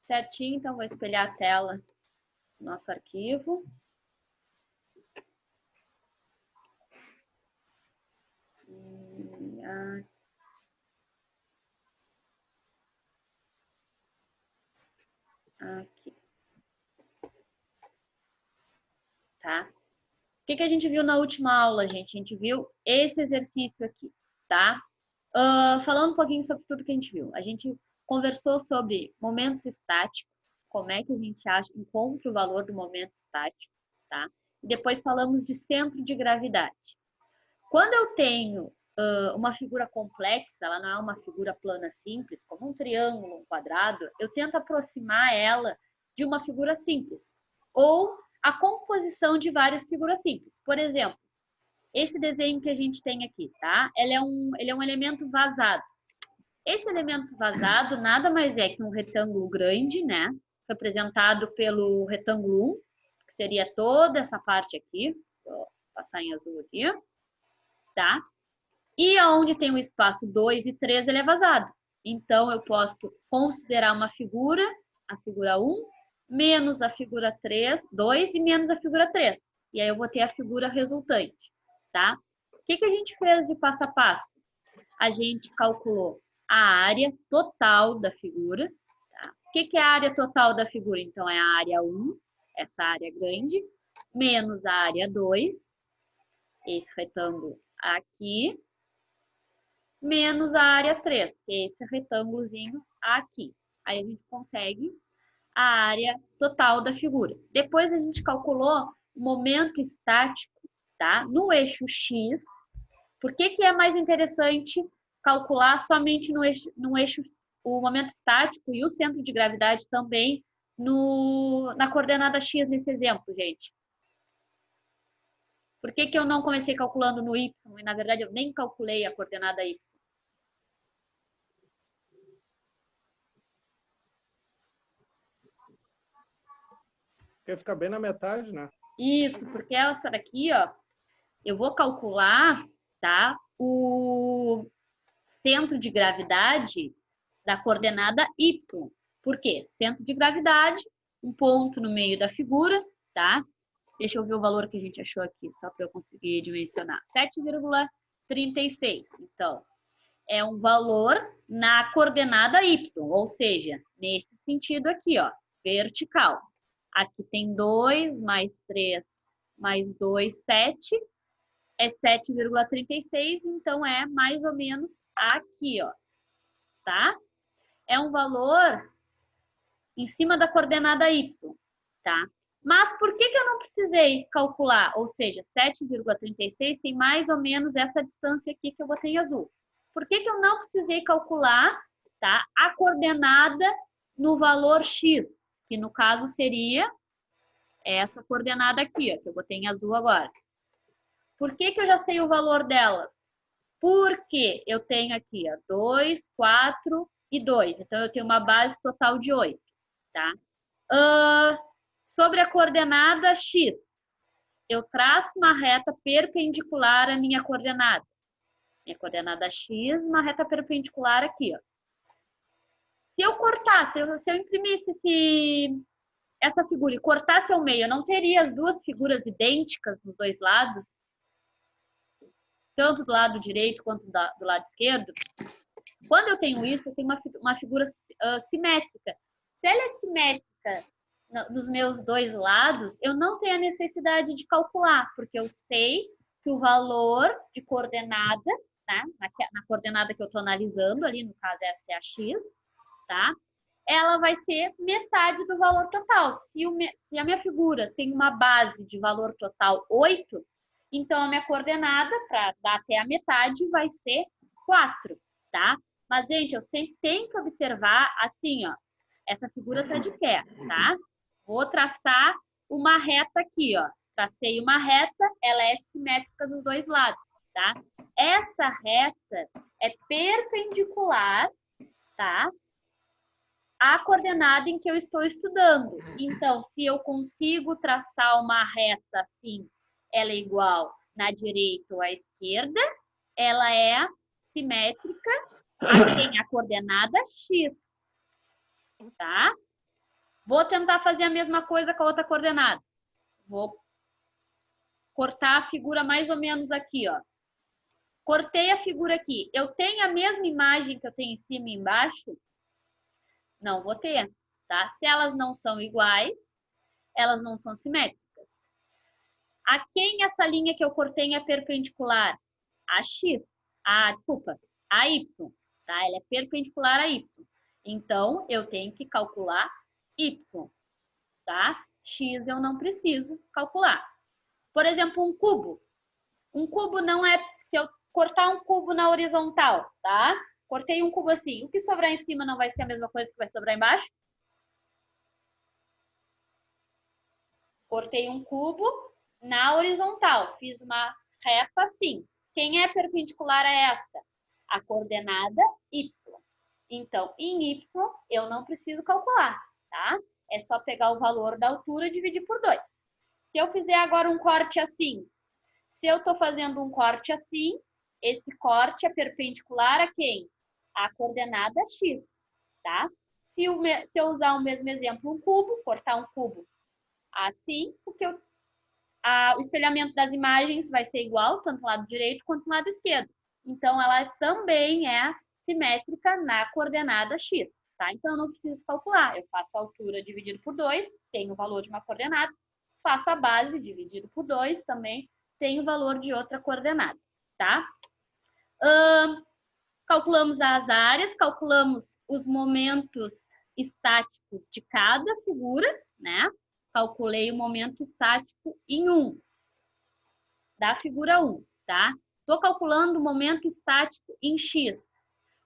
Certinho, então vou espelhar a tela do nosso arquivo. Aqui. Tá? O que a gente viu na última aula, gente? A gente viu esse exercício aqui, tá? Falando um pouquinho sobre tudo que a gente viu. A gente conversou sobre momentos estáticos, como é que a gente encontra o valor do momento estático, tá? E depois falamos de centro de gravidade. Quando eu tenho uma figura complexa, ela não é uma figura plana simples, como um triângulo, um quadrado, eu tento aproximar ela de uma figura simples. Ou a composição de várias figuras simples. Por exemplo, esse desenho que a gente tem aqui, tá? Ele é um elemento vazado. Esse elemento vazado nada mais é que um retângulo grande, né? Representado pelo retângulo 1, que seria toda essa parte aqui. Vou passar em azul aqui, tá? E onde tem o espaço 2 e 3, ele é vazado. Então, eu posso considerar uma figura, a figura 1, menos a figura 3, 2 e menos a figura 3. E aí eu vou ter a figura resultante, tá? O que a gente fez de passo a passo? A gente calculou a área total da figura. Tá? O que é a área total da figura? Então, é a área 1, essa área grande, menos a área 2, esse retângulo aqui, menos a área 3, que é esse retângulozinho aqui. Aí a gente consegue a área total da figura. Depois a gente calculou o momento estático, tá? No eixo X. Por que é mais interessante calcular somente no eixo o momento estático e o centro de gravidade também na coordenada X nesse exemplo, gente? Por que eu não comecei calculando no Y e, na verdade, eu nem calculei a coordenada Y? Porque fica bem na metade, né? Isso, porque essa daqui, ó, eu vou calcular, tá? O centro de gravidade da coordenada Y. Por quê? Centro de gravidade, um ponto no meio da figura, tá? Deixa eu ver o valor que a gente achou aqui, só para eu conseguir dimensionar. 7,36. Então, é um valor na coordenada Y, ou seja, nesse sentido aqui, ó, vertical. Aqui tem 2 mais 3 mais 2, 7. É 7,36, então é mais ou menos aqui, ó, tá? É um valor em cima da coordenada Y, tá? Mas por que eu não precisei calcular? Ou seja, 7,36 tem mais ou menos essa distância aqui que eu botei em azul. Por que eu não precisei calcular, tá, a coordenada no valor X? Que no caso seria essa coordenada aqui, ó, que eu botei em azul agora. Por que eu já sei o valor dela? Porque eu tenho aqui, ó, 2, 4 e 2. Então, eu tenho uma base total de 8, tá? Sobre a coordenada X, eu traço uma reta perpendicular à minha coordenada. Minha coordenada X, uma reta perpendicular aqui, ó. Se eu cortasse, se eu imprimisse essa figura e cortasse ao meio, eu não teria as duas figuras idênticas dos dois lados? Tanto do lado direito quanto do lado esquerdo. Quando eu tenho isso, eu tenho uma figura simétrica. Se ela é simétrica nos meus dois lados, eu não tenho a necessidade de calcular, porque eu sei que o valor de coordenada, né, na coordenada que eu estou analisando, ali no caso essa é a X, tá? Ela vai ser metade do valor total. Se a minha figura tem uma base de valor total 8, então a minha coordenada, para dar até a metade, vai ser 4, tá? Mas, gente, eu sempre tenho que observar assim, ó. Essa figura tá de pé, tá? Vou traçar uma reta aqui, ó. Tracei uma reta, ela é simétrica dos dois lados, tá? Essa reta é perpendicular, tá? À coordenada em que eu estou estudando. Então, se eu consigo traçar uma reta assim, ela é igual na direita ou à esquerda, ela é simétrica, tem a coordenada X, tá? Vou tentar fazer a mesma coisa com a outra coordenada. Vou cortar a figura mais ou menos aqui, ó. Cortei a figura aqui. Eu tenho a mesma imagem que eu tenho em cima e embaixo? Não vou ter, tá? Se elas não são iguais, elas não são simétricas. A quem essa linha que eu cortei é perpendicular? A X. Desculpa, a Y, tá? Ela é perpendicular a Y. Então, eu tenho que calcular Y, tá? X eu não preciso calcular. Por exemplo, um cubo. Um cubo não é... Se eu cortar um cubo na horizontal, tá? Cortei um cubo assim. O que sobrar em cima não vai ser a mesma coisa que vai sobrar embaixo? Cortei um cubo na horizontal. Fiz uma reta assim. Quem é perpendicular a essa? A coordenada Y. Então, em Y, eu não preciso calcular, tá? É só pegar o valor da altura e dividir por 2. Se eu fizer agora um corte assim, se eu estou fazendo um corte assim, esse corte é perpendicular a quem? A coordenada X, tá? Se eu usar o mesmo exemplo, um cubo, cortar um cubo assim, porque o espelhamento das imagens vai ser igual, tanto do lado direito quanto do lado esquerdo. Então, ela também é simétrica na coordenada X, tá? Então, eu não preciso calcular. Eu faço a altura dividido por 2, tenho o valor de uma coordenada. Faço a base dividido por 2, também tem o valor de outra coordenada, tá? Calculamos as áreas, calculamos os momentos estáticos de cada figura, né? Calculei o momento estático em 1, da figura 1, tá? Estou calculando o momento estático em X.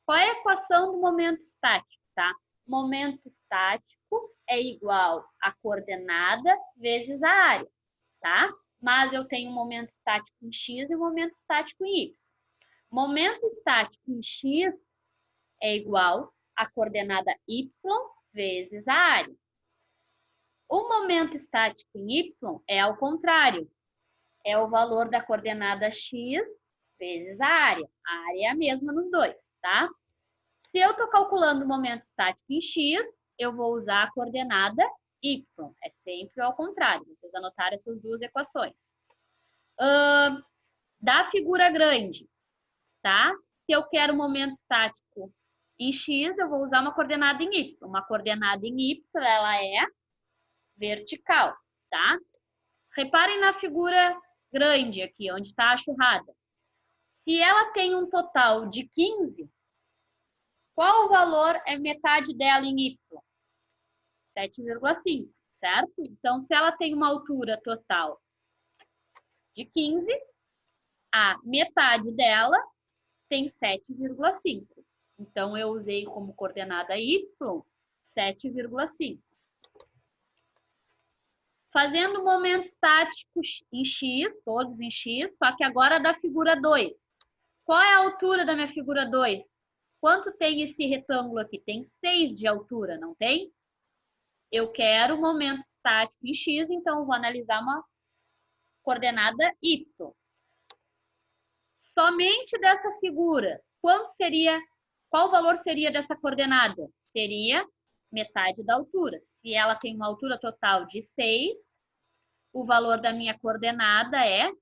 Qual é a equação do momento estático, tá? Momento estático é igual a coordenada vezes a área, tá? Mas eu tenho um momento estático em X e um momento estático em Y. Momento estático em X é igual a coordenada Y vezes a área. O momento estático em Y é ao contrário. É o valor da coordenada X vezes a área. A área é a mesma nos dois, tá? Se eu estou calculando o momento estático em X, eu vou usar a coordenada Y. É sempre ao contrário. Vocês anotaram essas duas equações. Da figura grande, tá? Se eu quero o momento estático em X, eu vou usar uma coordenada em Y. Uma coordenada em Y, ela é vertical, tá? Reparem na figura grande aqui, onde está a churrada. Se ela tem um total de 15, qual o valor é metade dela em Y? 7,5, certo? Então, se ela tem uma altura total de 15, a metade dela tem 7,5. Então, eu usei como coordenada Y 7,5. Fazendo o momento estático em X, todos em X, só que agora da figura 2. Qual é a altura da minha figura 2? Quanto tem esse retângulo aqui? Tem 6 de altura, não tem? Eu quero o momento estático em X, então eu vou analisar uma coordenada Y. Somente dessa figura, qual valor seria dessa coordenada? Seria metade da altura. Se ela tem uma altura total de 6, o valor da minha coordenada é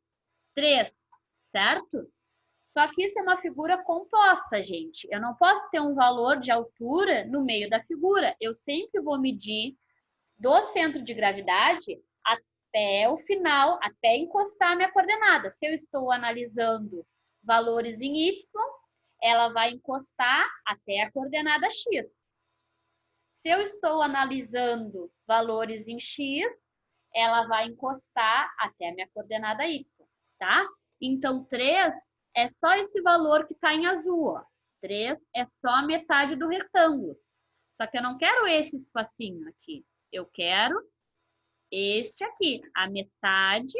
3, certo? Só que isso é uma figura composta, gente. Eu não posso ter um valor de altura no meio da figura. Eu sempre vou medir do centro de gravidade até o final, até encostar a minha coordenada. Se eu estou analisando valores em Y, ela vai encostar até a coordenada X. Se eu estou analisando valores em X, ela vai encostar até a minha coordenada Y, tá? Então, 3 é só esse valor que está em azul, ó. 3 é só a metade do retângulo. Só que eu não quero esse espacinho aqui. Eu quero este aqui, a metade,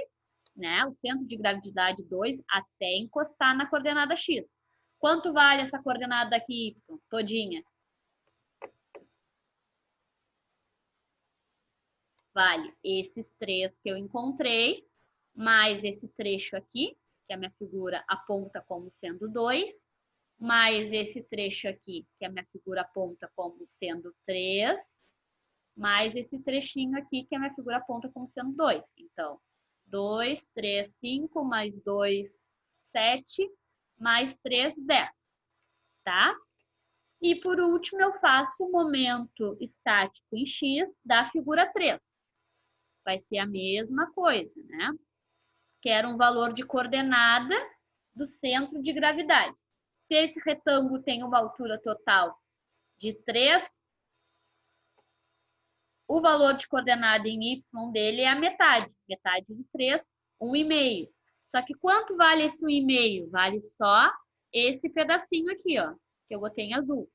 né? O centro de gravidade 2 até encostar na coordenada X. Quanto vale essa coordenada aqui, Y, todinha? Vale esses 3 que eu encontrei, mais esse trecho aqui, que a minha figura aponta como sendo 2, mais esse trecho aqui, que a minha figura aponta como sendo 3, mais esse trechinho aqui, que a minha figura aponta como sendo 2. Então, 2, 3, 5, mais 2, 7, mais 3, 10, tá? E por último, eu faço o momento estático em x da figura 3. Vai ser a mesma coisa, né? Quero um valor de coordenada do centro de gravidade. Se esse retângulo tem uma altura total de 3, o valor de coordenada em y dele é a metade. Metade de 3, 1,5. Só que quanto vale esse 1,5? Vale só esse pedacinho aqui, ó, que eu botei em azul.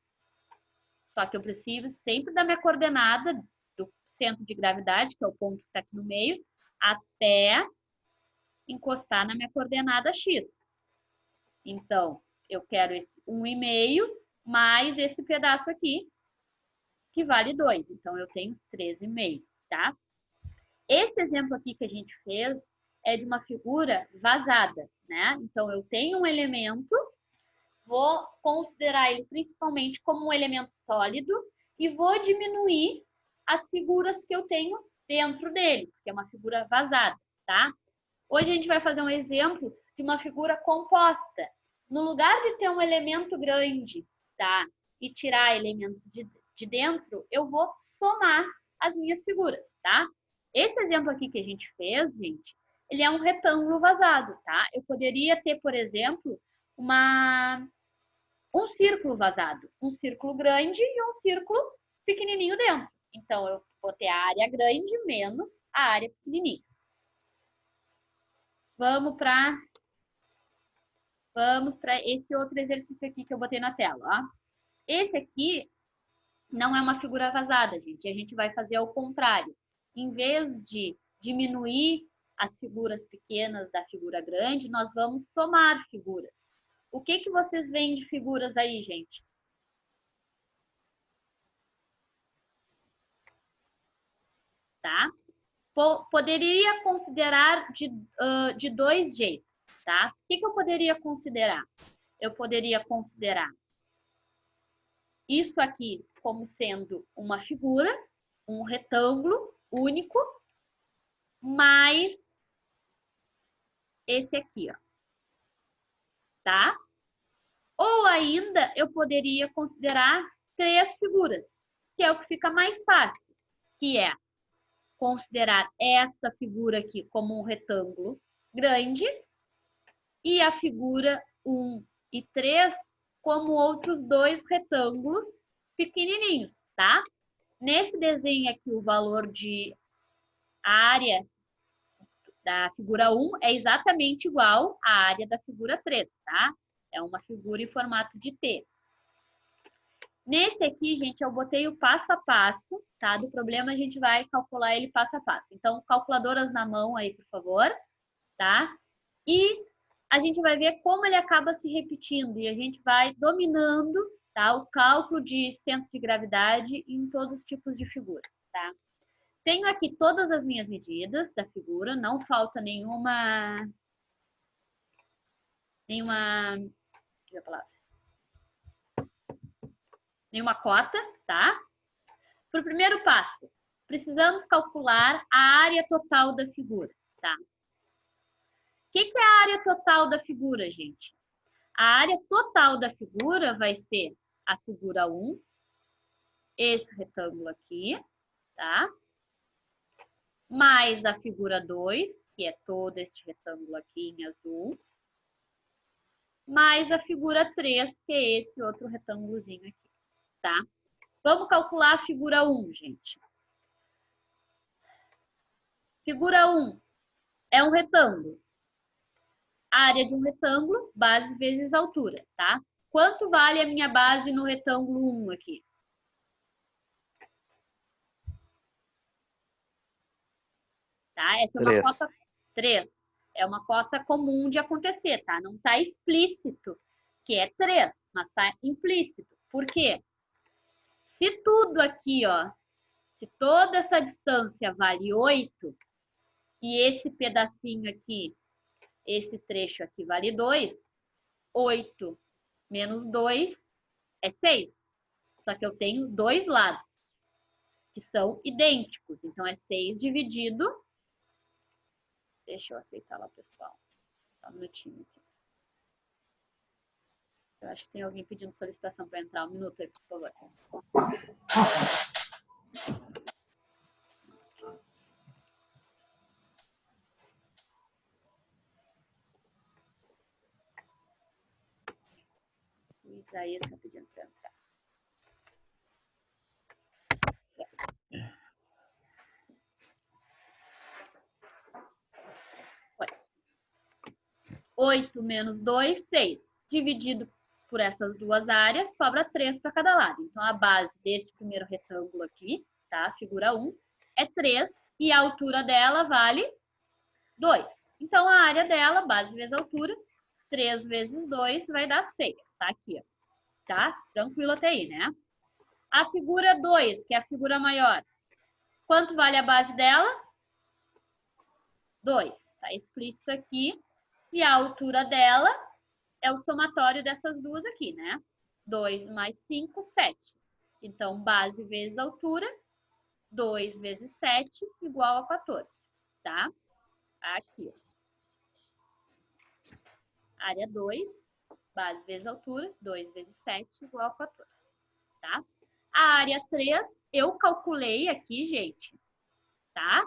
Só que eu preciso sempre da minha coordenada do centro de gravidade, que é o ponto que está aqui no meio, até encostar na minha coordenada x. Então, eu quero esse 1,5 mais esse pedaço aqui, que vale 2. Então, eu tenho 13,5, tá? Esse exemplo aqui que a gente fez é de uma figura vazada, né? Então, eu tenho um elemento, vou considerar ele principalmente como um elemento sólido e vou diminuir as figuras que eu tenho dentro dele, porque é uma figura vazada, tá? Hoje a gente vai fazer um exemplo de uma figura composta. No lugar de ter um elemento grande, tá? E tirar elementos de dentro, eu vou somar as minhas figuras, tá? Esse exemplo aqui que a gente fez, gente, ele é um retângulo vazado, tá? Eu poderia ter, por exemplo, um círculo vazado. Um círculo grande e um círculo pequenininho dentro. Então, eu vou ter a área grande menos a área pequenininha. Vamos para esse outro exercício aqui que eu botei na tela. Ó. Esse aqui não é uma figura vazada, gente. A gente vai fazer ao contrário. Em vez de diminuir as figuras pequenas da figura grande, nós vamos somar figuras. O que vocês veem de figuras aí, gente? Tá? Poderia considerar de dois jeitos, tá? O que eu poderia considerar? Eu poderia considerar isso aqui como sendo uma figura, um retângulo único, mais esse aqui, ó. Tá? Ou ainda eu poderia considerar três figuras, que é o que fica mais fácil, que é considerar esta figura aqui como um retângulo grande e a figura 1 e 3 como outros dois retângulos pequenininhos, tá? Nesse desenho aqui, o valor de área da figura 1 é exatamente igual à área da figura 3, tá? É uma figura em formato de T. Nesse aqui, gente, eu botei o passo a passo, tá? Do problema a gente vai calcular ele passo a passo. Então, calculadoras na mão aí, por favor, tá? E a gente vai ver como ele acaba se repetindo e a gente vai dominando, tá? O cálculo de centro de gravidade em todos os tipos de figura, tá? Tenho aqui todas as minhas medidas da figura, não falta nenhuma cota, tá? Para o primeiro passo, precisamos calcular a área total da figura, tá? O que é a área total da figura, gente? A área total da figura vai ser a figura 1, esse retângulo aqui, tá? Mais a figura 2, que é todo este retângulo aqui em azul, mais a figura 3, que é esse outro retângulozinho aqui, tá? Vamos calcular a figura 1, gente. Figura 1 é um retângulo. A área de um retângulo, base vezes altura, tá? Quanto vale a minha base no retângulo 1 aqui? Tá? Essa é uma cota 3. É uma cota comum de acontecer, tá? Não está explícito que é 3, mas está implícito. Por quê? Se tudo aqui, ó, se toda essa distância vale 8 e esse pedacinho aqui, esse trecho aqui vale 2, 8 menos 2 é 6. Só que eu tenho dois lados. que são idênticos. Então, é 6 dividido... Deixa eu aceitar lá, pessoal. Só um minutinho aqui. Eu acho que tem alguém pedindo solicitação para entrar. Um minuto aí, por favor. O Isaías está pedindo para entrar. 8 menos 2, 6. Dividido por essas duas áreas, sobra 3 para cada lado. Então, a base deste primeiro retângulo aqui, tá? Figura 1, é 3 e a altura dela vale 2. Então, a área dela, base vezes altura, 3 vezes 2 vai dar 6. Tá aqui, ó. Tá? Tranquilo até aí, né? A figura 2, que é a figura maior, quanto vale a base dela? 2. Tá explícito aqui. E a altura dela é o somatório dessas duas aqui, né? 2 mais 5, 7. Então, base vezes altura, 2 vezes 7 igual a 14, tá? Aqui, ó. Área 2, base vezes altura, 2 vezes 7 igual a 14, tá? A área 3, eu calculei aqui, gente, tá?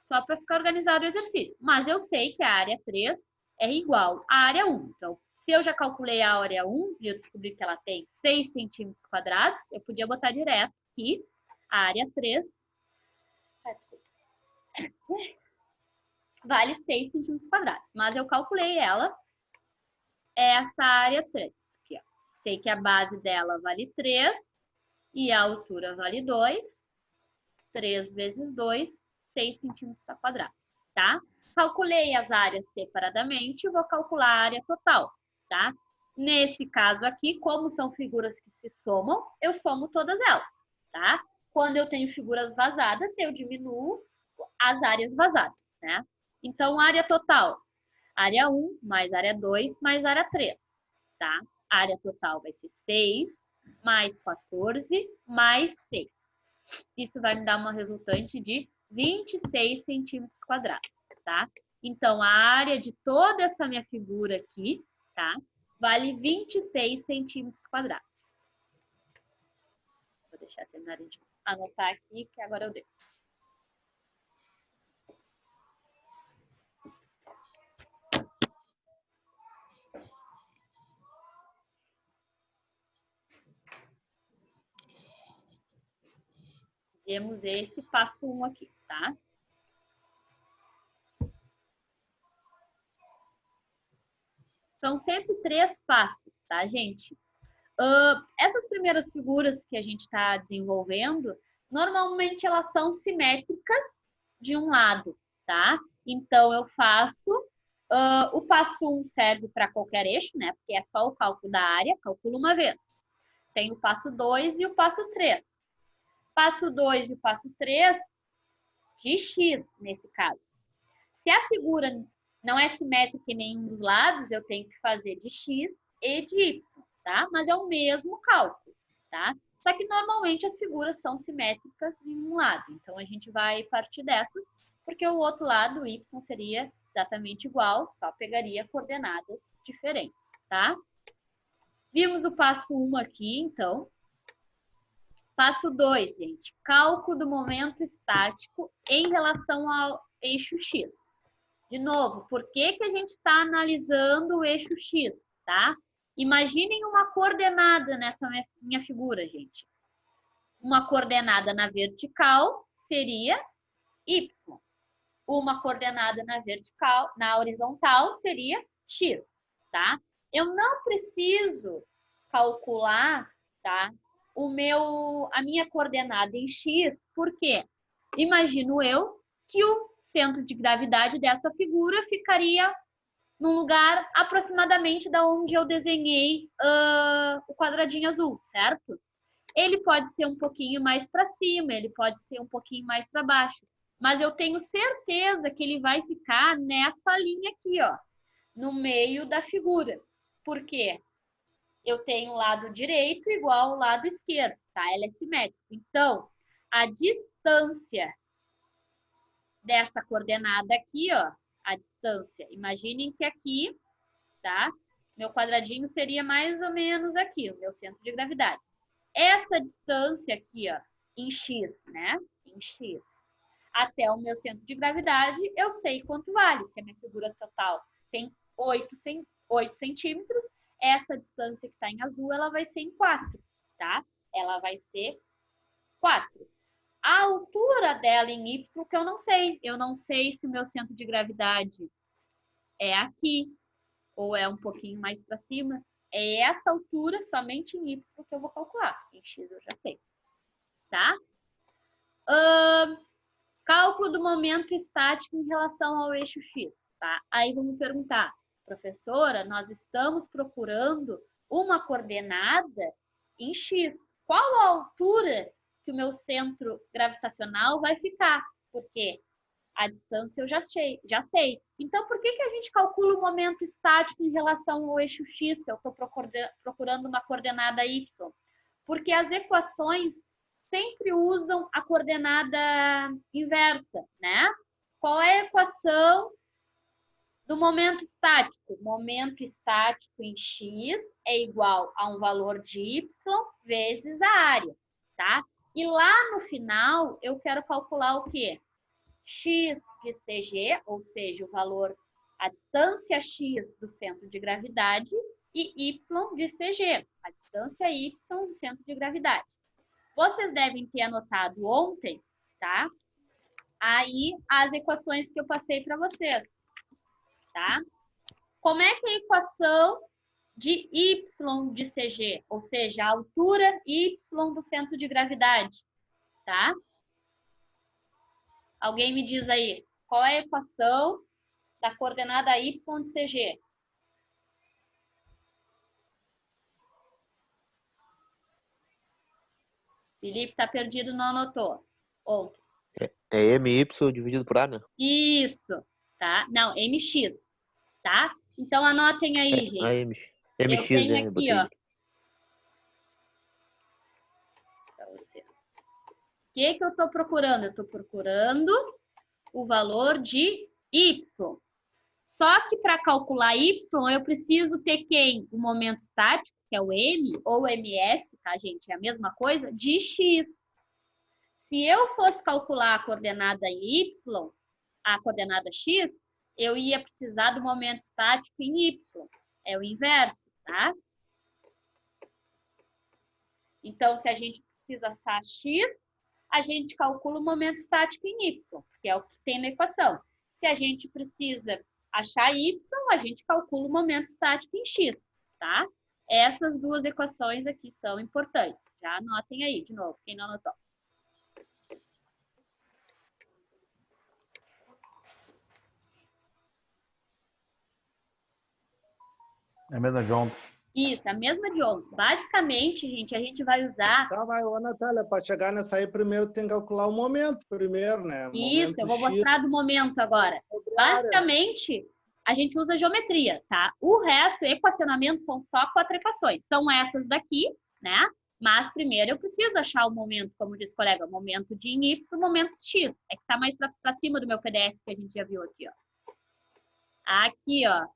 Só para ficar organizado o exercício. Mas eu sei que a área 3 é igual à área 1. Então, se eu já calculei a área 1 e eu descobri que ela tem 6 centímetros quadrados, eu podia botar direto que a área 3 vale 6 centímetros quadrados. Mas eu calculei ela, essa área 3. Aqui, ó. Sei que a base dela vale 3 e a altura vale 2. 3 vezes 2, 6 centímetros quadrados, tá? Calculei as áreas separadamente, vou calcular a área total, tá? Nesse caso aqui, como são figuras que se somam, eu somo todas elas, tá? Quando eu tenho figuras vazadas, eu diminuo as áreas vazadas, né? Então, área total, área 1 mais área 2 mais área 3, tá? A área total vai ser 6 mais 14 mais 6. Isso vai me dar uma resultante de 26 centímetros quadrados, tá? Então, a área de toda essa minha figura aqui, tá? Vale 26 centímetros quadrados. Vou deixar terminarem de anotar aqui, que agora eu desço. Temos esse passo 1 aqui, tá? São sempre 3 passos, tá, gente? Essas primeiras figuras que a gente está desenvolvendo, normalmente elas são simétricas de um lado, tá? Então, eu faço... o passo 1 serve para qualquer eixo, né? Porque é só o cálculo da área, calculo uma vez. Tem o passo 2 e o passo 3. Passo 2 e o passo 3 de x, nesse caso. Se a figura não é simétrica em nenhum dos lados, eu tenho que fazer de x e de y, tá? Mas é o mesmo cálculo, tá? Só que normalmente as figuras são simétricas em um lado. Então, a gente vai partir dessas, porque o outro lado, o y, seria exatamente igual, só pegaria coordenadas diferentes, tá? Vimos o passo 1 aqui, então. Passo 2, gente. Cálculo do momento estático em relação ao eixo x. De novo, por que a gente está analisando o eixo x, tá? Imaginem uma coordenada nessa minha figura, gente. Uma coordenada na vertical seria y. Uma coordenada na horizontal seria x, tá? Eu não preciso calcular, tá? A minha coordenada em x, porque imagino eu que o centro de gravidade dessa figura ficaria num lugar aproximadamente da onde eu desenhei o quadradinho azul, certo? Ele pode ser um pouquinho mais para cima, ele pode ser um pouquinho mais para baixo, mas eu tenho certeza que ele vai ficar nessa linha aqui, ó, no meio da figura. Por quê? Eu tenho o lado direito igual ao lado esquerdo, tá? Ela é simétrica. Então, a distância dessa coordenada aqui, ó, a distância. Imaginem que aqui, tá? Meu quadradinho seria mais ou menos aqui, o meu centro de gravidade. Essa distância aqui, ó, em x, né? Em x, até o meu centro de gravidade, eu sei quanto vale. Se a minha figura total tem 8 centímetros, essa distância que está em azul, ela vai ser em 4, tá? Ela vai ser 4. A altura dela em y, que eu não sei. Eu não sei se o meu centro de gravidade é aqui, ou é um pouquinho mais para cima. É essa altura, somente em y, que eu vou calcular. Em x eu já sei, tá? Cálculo do momento estático em relação ao eixo x, tá? Aí vamos perguntar, professora, nós estamos procurando uma coordenada em x. Qual a altura que o meu centro gravitacional vai ficar? Porque a distância eu já sei. Então, por que a gente calcula o momento estático em relação ao eixo x, se eu estou procurando uma coordenada y? Porque as equações sempre usam a coordenada inversa, né? Qual é a equação do momento estático? Momento estático em x é igual a um valor de y vezes a área, tá? E lá no final, eu quero calcular o quê? X de CG, ou seja, o valor, a distância x do centro de gravidade, e y de CG, a distância y do centro de gravidade. Vocês devem ter anotado ontem, tá? Aí, as equações que eu passei para vocês, tá? Como é que é a equação de y de CG, ou seja, a altura y do centro de gravidade, tá? Alguém me diz aí, qual é a equação da coordenada y de CG? Felipe está perdido, não anotou. Ontem. É MY dividido por A, né? Isso, tá? Não, MX, tá? Então, anotem aí, gente. MX, eu tenho eu aqui, botei. ó. Pra você. O que eu estou procurando? Eu estou procurando o valor de Y. Só que para calcular Y, eu preciso ter quem? O momento estático, que é o M, ou MS, tá, gente? É a mesma coisa, de X. Se eu fosse calcular a coordenada Y, a coordenada X, eu ia precisar do momento estático em Y. É o inverso, tá? Então, se a gente precisa achar X, a gente calcula o momento estático em Y, que é o que tem na equação. Se a gente precisa achar Y, a gente calcula o momento estático em X, tá? Essas duas equações aqui são importantes. Já anotem aí, de novo, quem não anotou. É a mesma de ontem. Isso, a mesma de ontem. Basicamente, gente, a gente vai usar... Tá, vai, ô, Natália, para chegar nessa aí, primeiro tem que calcular o momento, primeiro, né? Isso, Momento eu vou X. mostrar do momento agora. Basicamente, a gente usa geometria, tá? O resto, equacionamento, são só 4 equações. São essas daqui, né? Mas primeiro eu preciso achar o momento, como disse o colega, o momento de Y, o momento X. É que tá mais para cima do meu PDF que a gente já viu aqui, ó. Aqui, ó.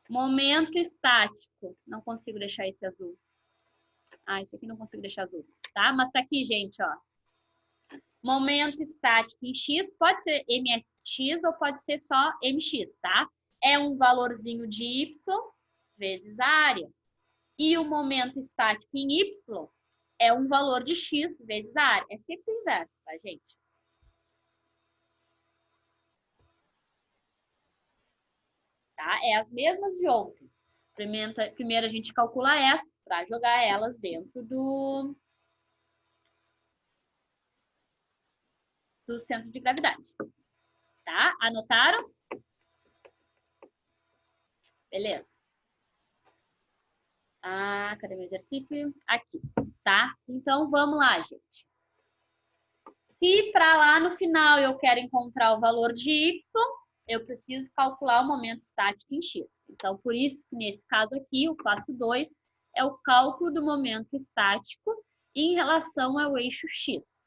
Momento estático. Não consigo deixar esse azul. Ah, esse aqui não consigo deixar azul, tá? Mas tá aqui, gente, ó. Momento estático em X, pode ser MSX ou pode ser só MX, tá? É um valorzinho de Y vezes a área. E o momento estático em Y é um valor de X vezes a área. É sempre o inverso, tá, gente? Tá? É as mesmas de ontem. Primeiro a gente calcula essas para jogar elas dentro do centro de gravidade. Tá? Anotaram? Beleza. Ah, cadê meu exercício? Aqui, tá? Então, vamos lá, gente. Se para lá no final eu quero encontrar o valor de Y, eu preciso calcular o momento estático em X. Então, por isso que nesse caso aqui, o passo 2 é o cálculo do momento estático em relação ao eixo X,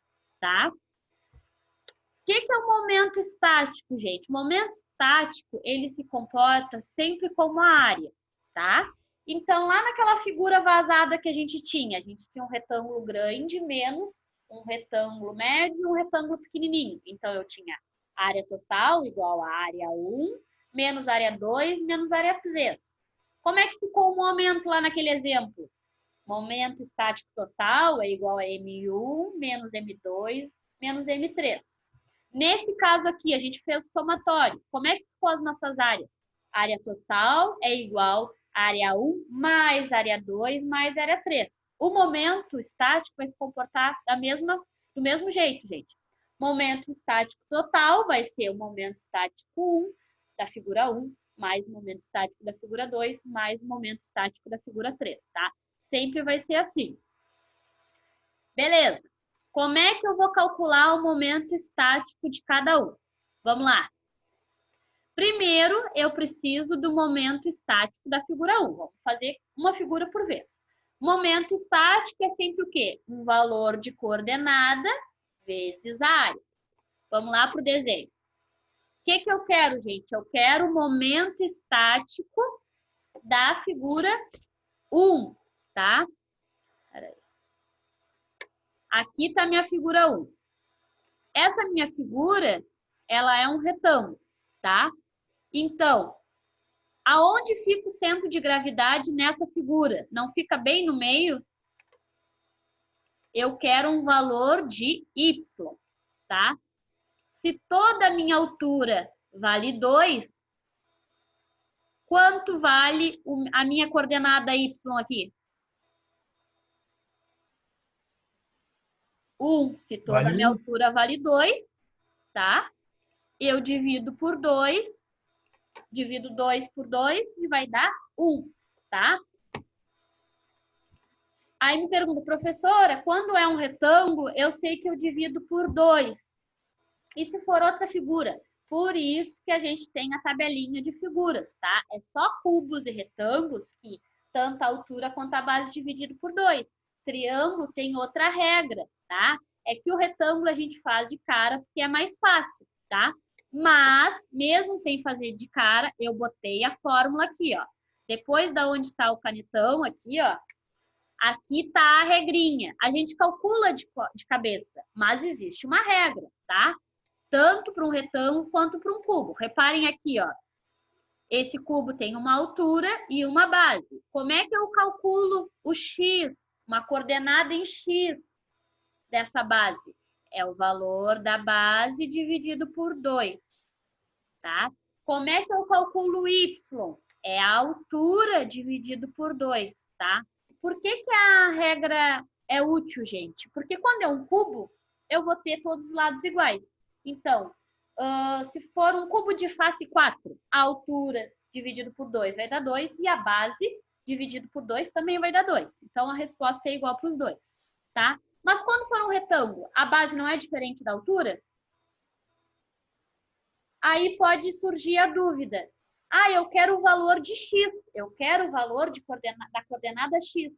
tá? O que é o momento estático, gente? O momento estático, ele se comporta sempre como a área, tá? Então, lá naquela figura vazada que a gente tinha um retângulo grande menos um retângulo médio e um retângulo pequenininho. Então, eu tinha área total igual a área 1, menos área 2, menos área 3. Como é que ficou o momento lá naquele exemplo? Momento estático total é igual a M1 menos M2 menos M3. Nesse caso aqui, a gente fez o somatório. Como é que ficou as nossas áreas? Área total é igual a área 1 mais área 2 mais área 3. O momento estático vai se comportar do mesmo jeito, gente. Momento estático total vai ser o momento estático 1 da figura 1 mais o momento estático da figura 2 mais o momento estático da figura 3, tá? Sempre vai ser assim. Beleza. Como é que eu vou calcular o momento estático de cada um? Vamos lá. Primeiro, eu preciso do momento estático da figura 1. Vamos fazer uma figura por vez. Momento estático é sempre o quê? Um valor de coordenada vezes a área. Vamos lá para o desenho. O que eu quero, gente? Eu quero o momento estático da figura 1, tá? Aqui está a minha figura 1. Essa minha figura, ela é um retângulo, tá? Então, aonde fica o centro de gravidade nessa figura? Não fica bem no meio? Eu quero um valor de y, tá? Se toda a minha altura vale 2, quanto vale a minha coordenada y aqui? 1. Se toda a minha altura vale 2, tá? Eu divido por 2, divido 2 por 2 e vai dar 1, tá? Aí me pergunta, professora, quando é um retângulo, eu sei que eu divido por 2. E se for outra figura? Por isso que a gente tem a tabelinha de figuras, tá? É só cubos e retângulos que tanto a altura quanto a base dividido por 2. Triângulo tem outra regra, tá? É que o retângulo a gente faz de cara porque é mais fácil, tá? Mas, mesmo sem fazer de cara, eu botei a fórmula aqui, ó. Depois da onde está o canetão aqui, ó, aqui tá a regrinha. A gente calcula de cabeça, mas existe uma regra, tá? Tanto para um retângulo quanto para um cubo. Reparem aqui, ó. Esse cubo tem uma altura e uma base. Como é que eu calculo o x, uma coordenada em x dessa base? É o valor da base dividido por 2, tá? Como é que eu calculo y? É a altura dividido por 2, tá? Por que a regra é útil, gente? Porque quando é um cubo, eu vou ter todos os lados iguais. Então, se for um cubo de face 4, a altura dividido por 2 vai dar 2 e a base dividido por 2 também vai dar 2. Então, a resposta é igual para os dois, tá? Mas quando for um retângulo, a base não é diferente da altura? Aí pode surgir a dúvida. Ah, eu quero o valor de x, eu quero o valor da coordenada x.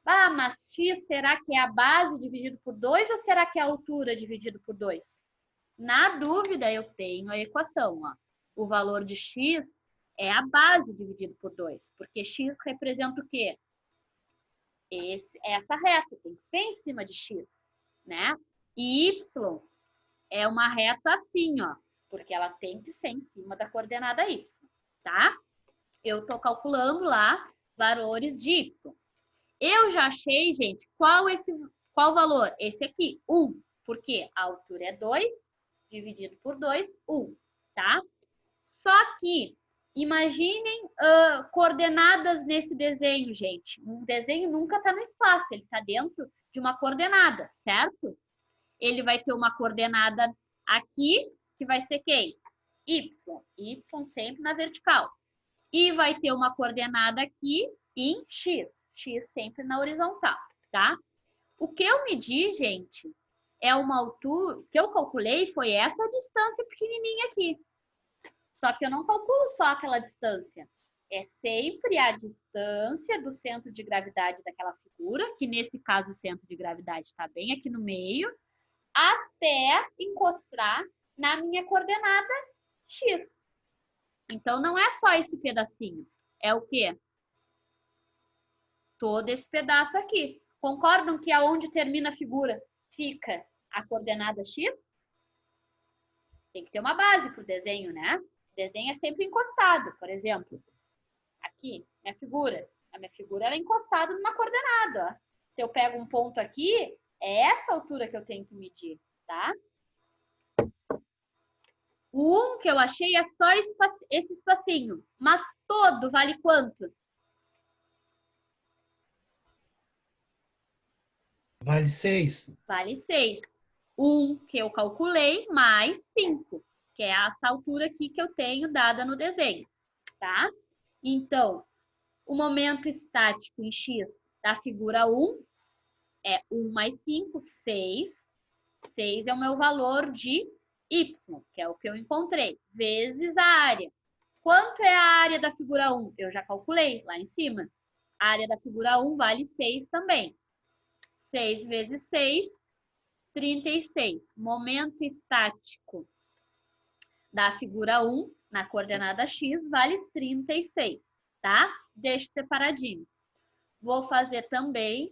Ah, mas x será que é a base dividido por 2 ou será que é a altura dividido por 2? Na dúvida, eu tenho a equação, ó. O valor de x é a base dividido por 2, porque x representa o quê? Essa reta tem que ser em cima de x, né? E y é uma reta assim, ó, porque ela tem que ser em cima da coordenada y, tá? Eu estou calculando lá valores de y. Eu já achei, gente, qual valor? Esse aqui, 1, porque a altura é 2, dividido por 2, 1, tá? Só que, imaginem coordenadas nesse desenho, gente. Um desenho nunca está no espaço, ele está dentro de uma coordenada, certo? Ele vai ter uma coordenada aqui, que vai ser quem? Y. Y sempre na vertical. E vai ter uma coordenada aqui em X. X sempre na horizontal, tá? O que eu medi, gente, é uma altura... O que eu calculei foi essa distância pequenininha aqui. Só que eu não calculo só aquela distância. É sempre a distância do centro de gravidade daquela figura, que nesse caso o centro de gravidade está bem aqui no meio, até encostar na minha coordenada X. Então, não é só esse pedacinho. É o quê? Todo esse pedaço aqui. Concordam que aonde termina a figura fica a coordenada X? Tem que ter uma base para o desenho, né? O desenho é sempre encostado. Por exemplo, aqui, minha figura. A minha figura ela é encostada numa coordenada. Ó. Se eu pego um ponto aqui, é essa altura que eu tenho que medir, tá? O 1 que eu achei é só esse espacinho. Mas todo vale quanto? Vale 6. Vale 6. 1 que eu calculei mais 5, que é essa altura aqui que eu tenho dada no desenho, tá? Então, o momento estático em X da figura 1 é 1 mais 5, 6. 6 é o meu valor de Y, que é o que eu encontrei, vezes a área. Quanto é a área da figura 1? Eu já calculei lá em cima. A área da figura 1 vale 6 também. 6 vezes 6, 36. Momento estático da figura 1 na coordenada X vale 36, tá? Deixo separadinho. Vou fazer também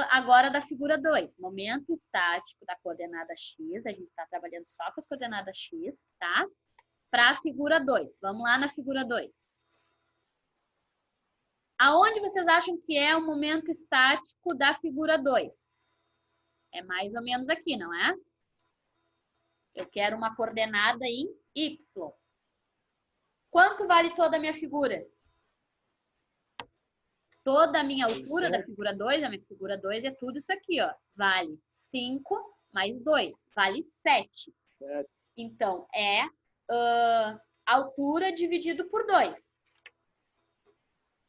agora da figura 2. Momento estático da coordenada X. A gente está trabalhando só com as coordenadas X, tá? Para a figura 2. Vamos lá na figura 2. Aonde vocês acham que é o momento estático da figura 2? É mais ou menos aqui, não é? Eu quero uma coordenada em Y. Quanto vale toda a minha figura? Toda a minha altura da figura 2, a minha figura 2 é tudo isso aqui, ó. Vale 5 mais 2, vale 7. Então, é altura dividido por 2.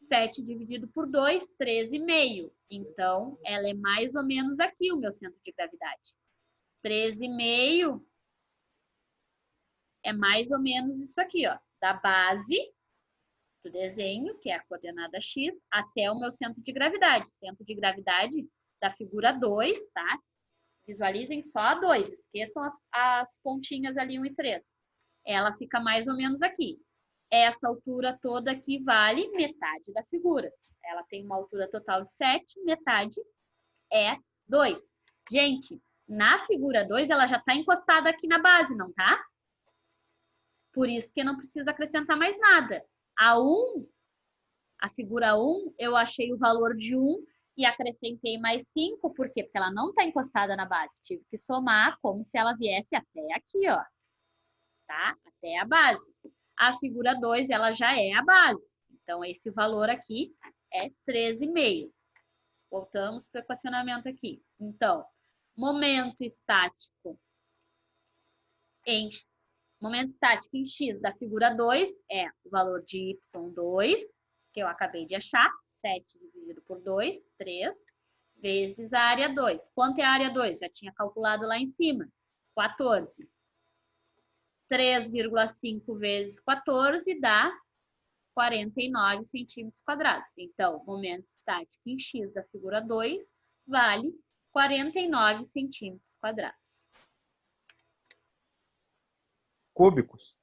7 dividido por 2, 13,5. Então, ela é mais ou menos aqui o meu centro de gravidade. 13,5 é mais ou menos isso aqui, ó. Da base do desenho, que é a coordenada X, até o meu centro de gravidade. O centro de gravidade da figura 2, tá? Visualizem só a 2, esqueçam as pontinhas ali 1 e 3. Ela fica mais ou menos aqui. Essa altura toda aqui vale metade da figura. Ela tem uma altura total de 7, metade é 2. Gente, na figura 2 ela já está encostada aqui na base, não tá? Por isso que não precisa acrescentar mais nada. A figura 1, eu achei o valor de 1 e acrescentei mais 5. Por quê? Porque ela não está encostada na base. Tive que somar como se ela viesse até aqui, ó. Tá? Até a base. A figura 2, ela já é a base. Então, esse valor aqui é 13,5. Voltamos para o equacionamento aqui. Então, momento estático em X da figura 2 é o valor de Y2, que eu acabei de achar. 7 dividido por 2, 3, vezes a área 2. Quanto é a área 2? Já tinha calculado lá em cima. 14. 3,5 vezes 14 dá 49 centímetros quadrados. Então, momento estático em X da figura 2 vale 49 centímetros quadrados. Cúbicos.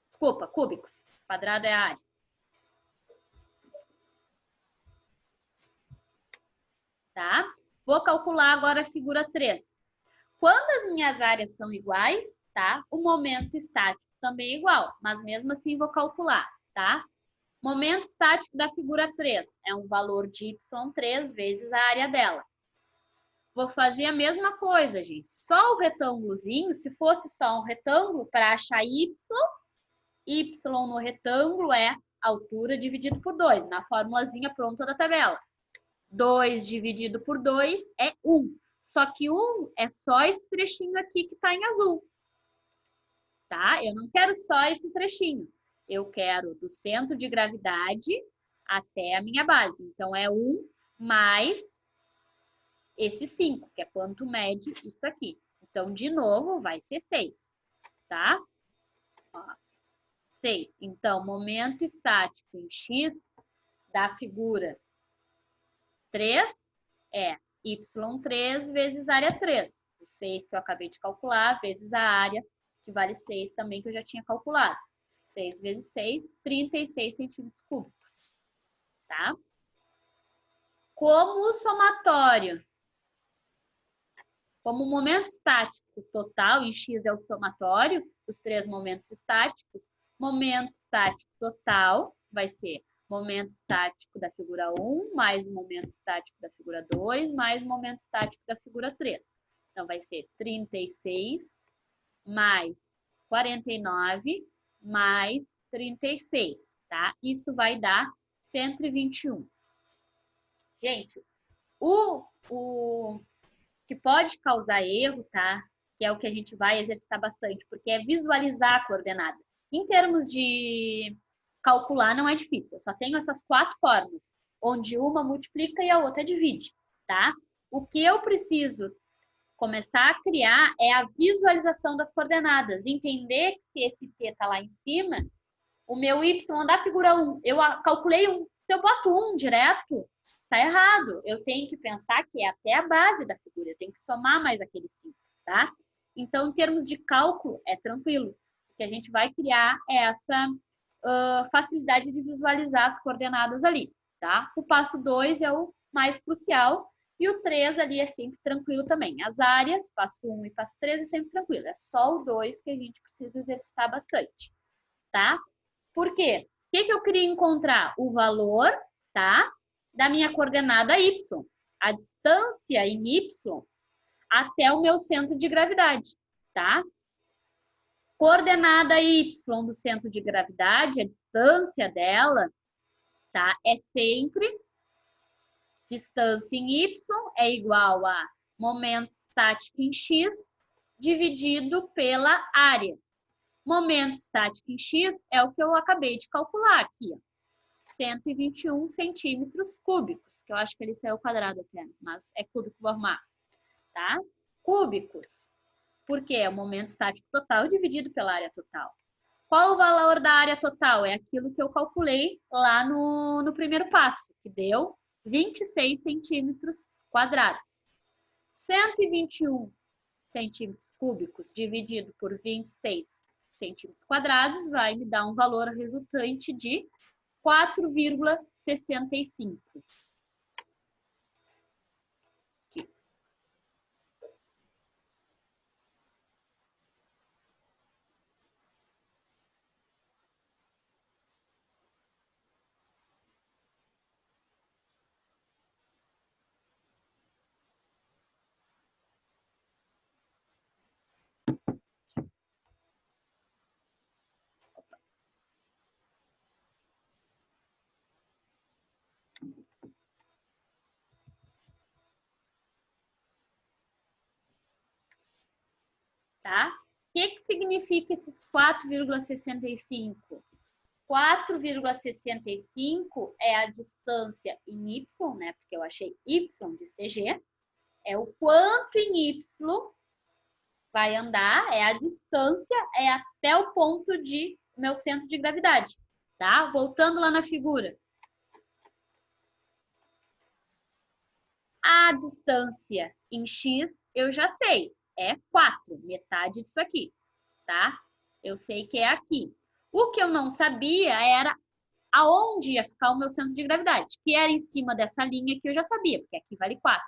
Desculpa, cúbicos. Quadrado é a área. Tá? Vou calcular agora a figura 3. Quando as minhas áreas são iguais, tá? O momento estático também é igual, mas mesmo assim vou calcular, tá? Momento estático da figura 3 é um valor de Y3 vezes a área dela. Vou fazer a mesma coisa, gente. Só o retângulozinho, se fosse só um retângulo, para achar Y no retângulo é altura dividido por 2, na formulazinha pronta da tabela. 2 dividido por 2 é 1. Só que 1 é só esse trechinho aqui que está em azul. Tá? Eu não quero só esse trechinho. Eu quero do centro de gravidade até a minha base. Então, é 1 mais esse 5, que é quanto mede isso aqui. Então, de novo, vai ser 6. Tá? Ó, 6. Então, momento estático em X da figura 3 é Y3 vezes área 3. o 6 que eu acabei de calcular, vezes a área, que vale 6 também, que eu já tinha calculado. 6 vezes 6, 36 centímetros cúbicos. Tá? Como o somatório, como o momento estático total, em x é o somatório dos 3 momentos estáticos, momento estático total vai ser momento estático da figura 1, mais o momento estático da figura 2, mais o momento estático da figura 3. Então, vai ser 36 mais 49 mais 36, tá? Isso vai dar 121. Gente, o que pode causar erro, tá? Que é o que a gente vai exercitar bastante, porque é visualizar a coordenada. Em termos de calcular, não é difícil. Eu só tenho essas 4 formas, onde uma multiplica e a outra divide, tá? O que eu preciso começar a criar é a visualização das coordenadas. Entender que se esse t está lá em cima, o meu y da figura 1, eu calculei 1. Se eu boto 1 direto, tá errado. Eu tenho que pensar que é até a base da figura. Eu tenho que somar mais aquele 5, tá? Então, em termos de cálculo, é tranquilo. O que a gente vai criar é essa facilidade de visualizar as coordenadas ali, tá? O passo 2 é o mais crucial. E o 3 ali é sempre tranquilo também. As áreas, passo 1 e passo 3 é sempre tranquilo. É só o 2 que a gente precisa exercitar bastante, tá? Por quê? O que eu queria encontrar? O valor, tá? Da minha coordenada y. A distância em y até o meu centro de gravidade, tá? Coordenada y do centro de gravidade, a distância dela, tá? É sempre distância em y é igual a momento estático em x dividido pela área. Momento estático em x é o que eu acabei de calcular aqui, ó. 121 centímetros cúbicos, que eu acho que ele saiu quadrado até, mas é cúbico, vou arrumar, tá? Cúbicos, porque é o momento estático total dividido pela área total. Qual o valor da área total? É aquilo que eu calculei lá no primeiro passo, que deu 26 centímetros quadrados. 121 centímetros cúbicos dividido por 26 centímetros quadrados vai me dar um valor resultante de 4,65. Tá? O que significa esses 4,65? 4,65 é a distância em y, né? Porque eu achei y de CG. É o quanto em y vai andar, é a distância, é até o ponto de meu centro de gravidade, tá? Voltando lá na figura. A distância em x eu já sei, é 4, metade disso aqui, tá? Eu sei que é aqui. O que eu não sabia era aonde ia ficar o meu centro de gravidade, que era em cima dessa linha que eu já sabia, porque aqui vale 4,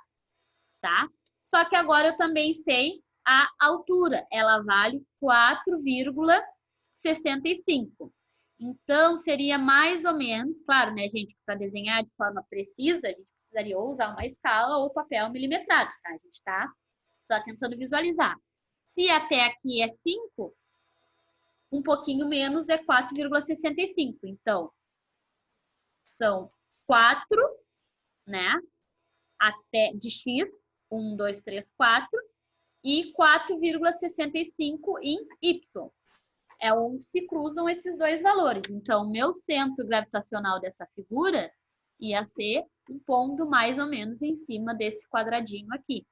tá? Só que agora eu também sei a altura, ela vale 4,65. Então, seria mais ou menos, claro, né, gente, para desenhar de forma precisa, a gente precisaria ou usar uma escala ou papel milimetrado, tá? A gente está só tentando visualizar. Se até aqui é 5, um pouquinho menos é 4,65. Então, são 4, né, até de x, 1, 2, 3, 4, e 4,65 em y. É onde se cruzam esses dois valores. Então, meu centro gravitacional dessa figura ia ser um ponto mais ou menos em cima desse quadradinho aqui,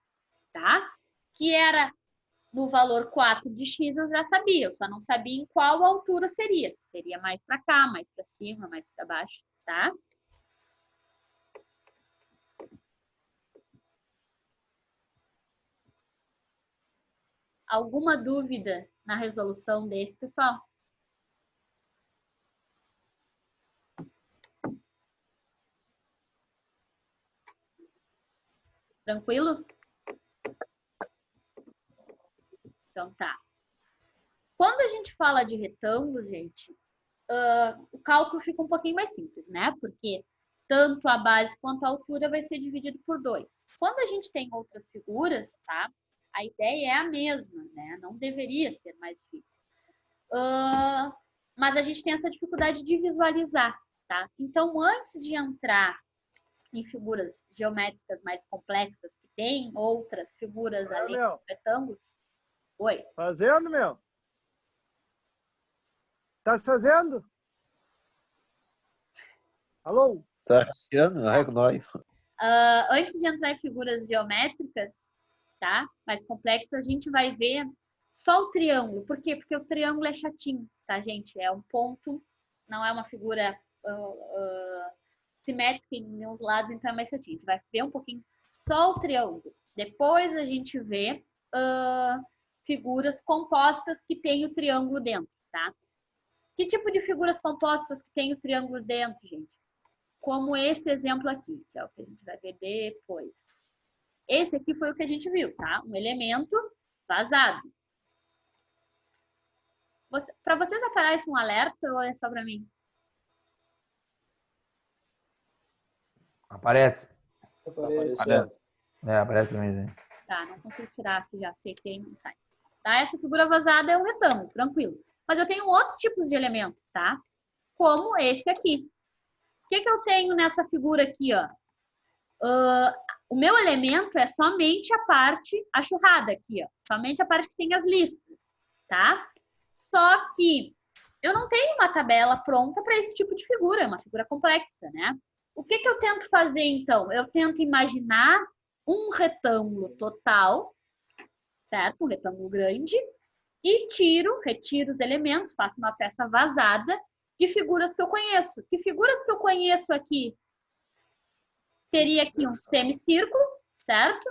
tá? Que era no valor 4 de x, eu já sabia, eu só não sabia em qual altura seria. Se seria mais para cá, mais para cima, mais para baixo, tá? Alguma dúvida na resolução desse, pessoal? Tranquilo? Então tá. Quando a gente fala de retângulos, gente, o cálculo fica um pouquinho mais simples, né? Porque tanto a base quanto a altura vai ser dividido por 2. Quando a gente tem outras figuras, tá? A ideia é a mesma, né? Não deveria ser mais difícil. Mas a gente tem essa dificuldade de visualizar, tá? Então, antes de entrar em figuras geométricas mais complexas, que tem outras figuras além dos retângulos. Oi? Fazendo, meu? Tá fazendo? Alô? Tá achando? Não é com nós. Antes de entrar em figuras geométricas, tá? Mais complexas, a gente vai ver só o triângulo. Por quê? Porque o triângulo é chatinho, tá, gente? É um ponto, não é uma figura simétrica em nenhum lados, então é mais chatinho. A gente vai ver um pouquinho só o triângulo. Depois a gente vê figuras compostas que tem o triângulo dentro, tá? Que tipo de figuras compostas que tem o triângulo dentro, gente? Como esse exemplo aqui, que é o que a gente vai ver depois. Esse aqui foi o que a gente viu, tá? Um elemento vazado. Para vocês aparece um alerta ou é só para mim? Aparece. Aparecendo. Aparece pra mim. Né? Tá, não consigo tirar aqui, já aceitei, não sai. Tá? Essa figura vazada é um retângulo, tranquilo. Mas eu tenho outros tipos de elementos, tá? Como esse aqui. O que eu tenho nessa figura aqui, ó? O meu elemento é somente a parte achurrada aqui, ó. Somente a parte que tem as listas, tá? Só que eu não tenho uma tabela pronta para esse tipo de figura, é uma figura complexa, né? O que eu tento fazer, então? Eu tento imaginar um retângulo total, certo? Um retângulo grande, e retiro os elementos, faço uma peça vazada de figuras que eu conheço. Que figuras que eu conheço aqui? Teria aqui um semicírculo, certo?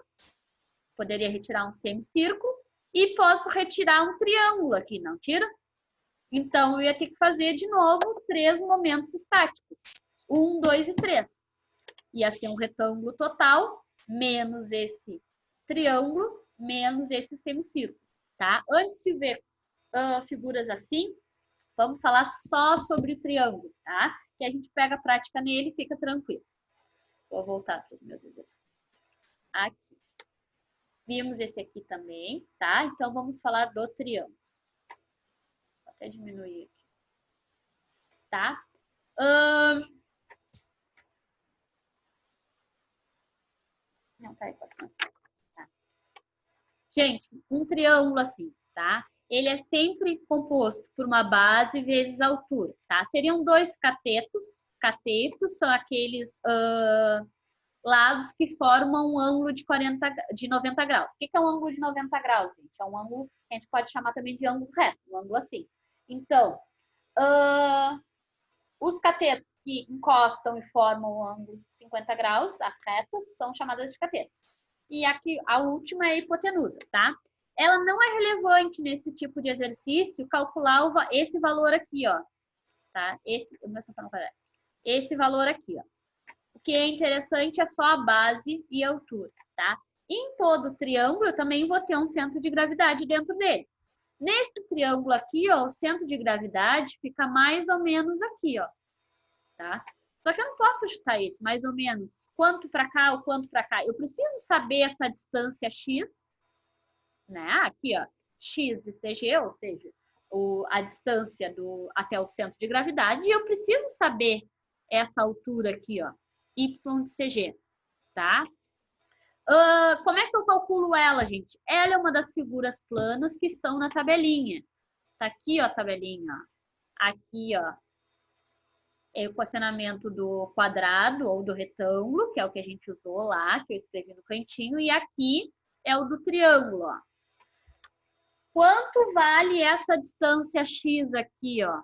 Poderia retirar um semicírculo. E posso retirar um triângulo aqui, não tira? Então, eu ia ter que fazer, de novo, 3 momentos estáticos. 1, 2 e 3. Ia ser um retângulo total, menos esse triângulo, menos esse semicírculo, tá? Antes de ver figuras assim, vamos falar só sobre o triângulo, tá? Que a gente pega a prática nele e fica tranquilo. Vou voltar para os meus exercícios. Aqui. Vimos esse aqui também, tá? Então, vamos falar do triângulo. Vou até diminuir aqui. Tá? Não tá a equação. Tá. Gente, um triângulo assim, tá? Ele é sempre composto por uma base vezes altura, tá? Seriam 2 catetos. Catetos são aqueles lados que formam um ângulo de 90 graus. O que é um ângulo de 90 graus, gente? É um ângulo que a gente pode chamar também de ângulo reto, um ângulo assim. Então, os catetos que encostam e formam um ângulo de 50 graus, as retas, são chamadas de catetos. E aqui, a última é a hipotenusa, tá? Ela não é relevante nesse tipo de exercício calcular esse valor aqui, ó. Tá? Esse valor aqui, ó. O que é interessante é só a base e a altura, tá? Em todo triângulo, eu também vou ter um centro de gravidade dentro dele. Nesse triângulo aqui, ó, o centro de gravidade fica mais ou menos aqui, ó. Tá? Só que eu não posso chutar isso, mais ou menos. Quanto para cá ou quanto para cá? Eu preciso saber essa distância x, né? Aqui, ó, x de CG, ou seja, a distância até o centro de gravidade. E eu preciso saber essa altura aqui, ó, y de CG, tá? Como é que eu calculo ela, gente? Ela é uma das figuras planas que estão na tabelinha. Tá aqui, ó, a tabelinha. Aqui, ó, é o equacionamento do quadrado ou do retângulo, que é o que a gente usou lá, que eu escrevi no cantinho. E aqui é o do triângulo, ó. Quanto vale essa distância x aqui, ó?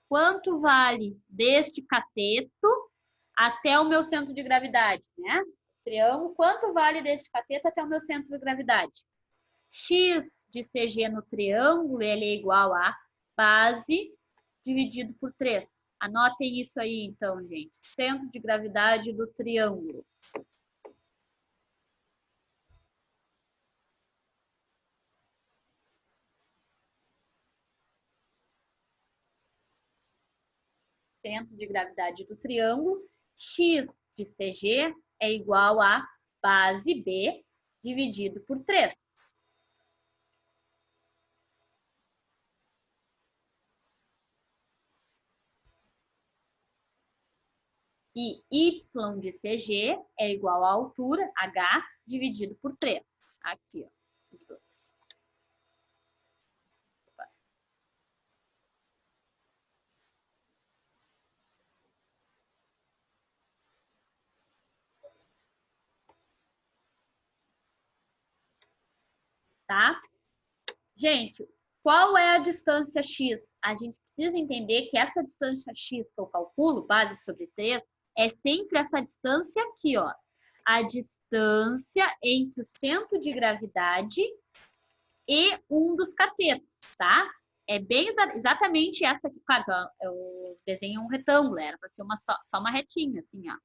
Quanto vale deste cateto até o meu centro de gravidade, né? Triângulo, quanto vale deste cateto até o meu centro de gravidade? x de CG no triângulo, ele é igual a base dividido por 3. Anotem isso aí, então, gente. Centro de gravidade do triângulo. Centro de gravidade do triângulo, x de CG é igual a base B dividido por 3. E y de CG é igual à altura, h, dividido por 3. Aqui, ó, os dois. Tá? Gente, qual é a distância x? A gente precisa entender que essa distância x que eu calculo, base sobre 3, é sempre essa distância aqui, ó. A distância entre o centro de gravidade e um dos catetos, tá? É bem exatamente essa aqui. Claro, eu desenhei um retângulo, era para ser só uma retinha, assim, ó.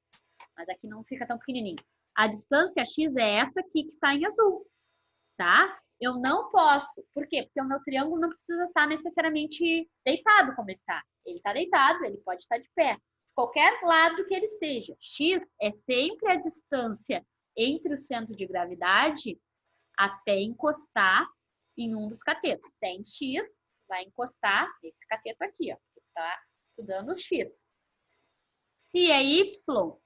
Mas aqui não fica tão pequenininho. A distância x é essa aqui que está em azul, tá? Eu não posso. Por quê? Porque o meu triângulo não precisa estar necessariamente deitado como ele está. Ele está deitado, ele pode estar de pé. De qualquer lado que ele esteja. X é sempre a distância entre o centro de gravidade até encostar em um dos catetos. Sem X, vai encostar nesse cateto aqui, ó. Tá estudando o X. Se é Y,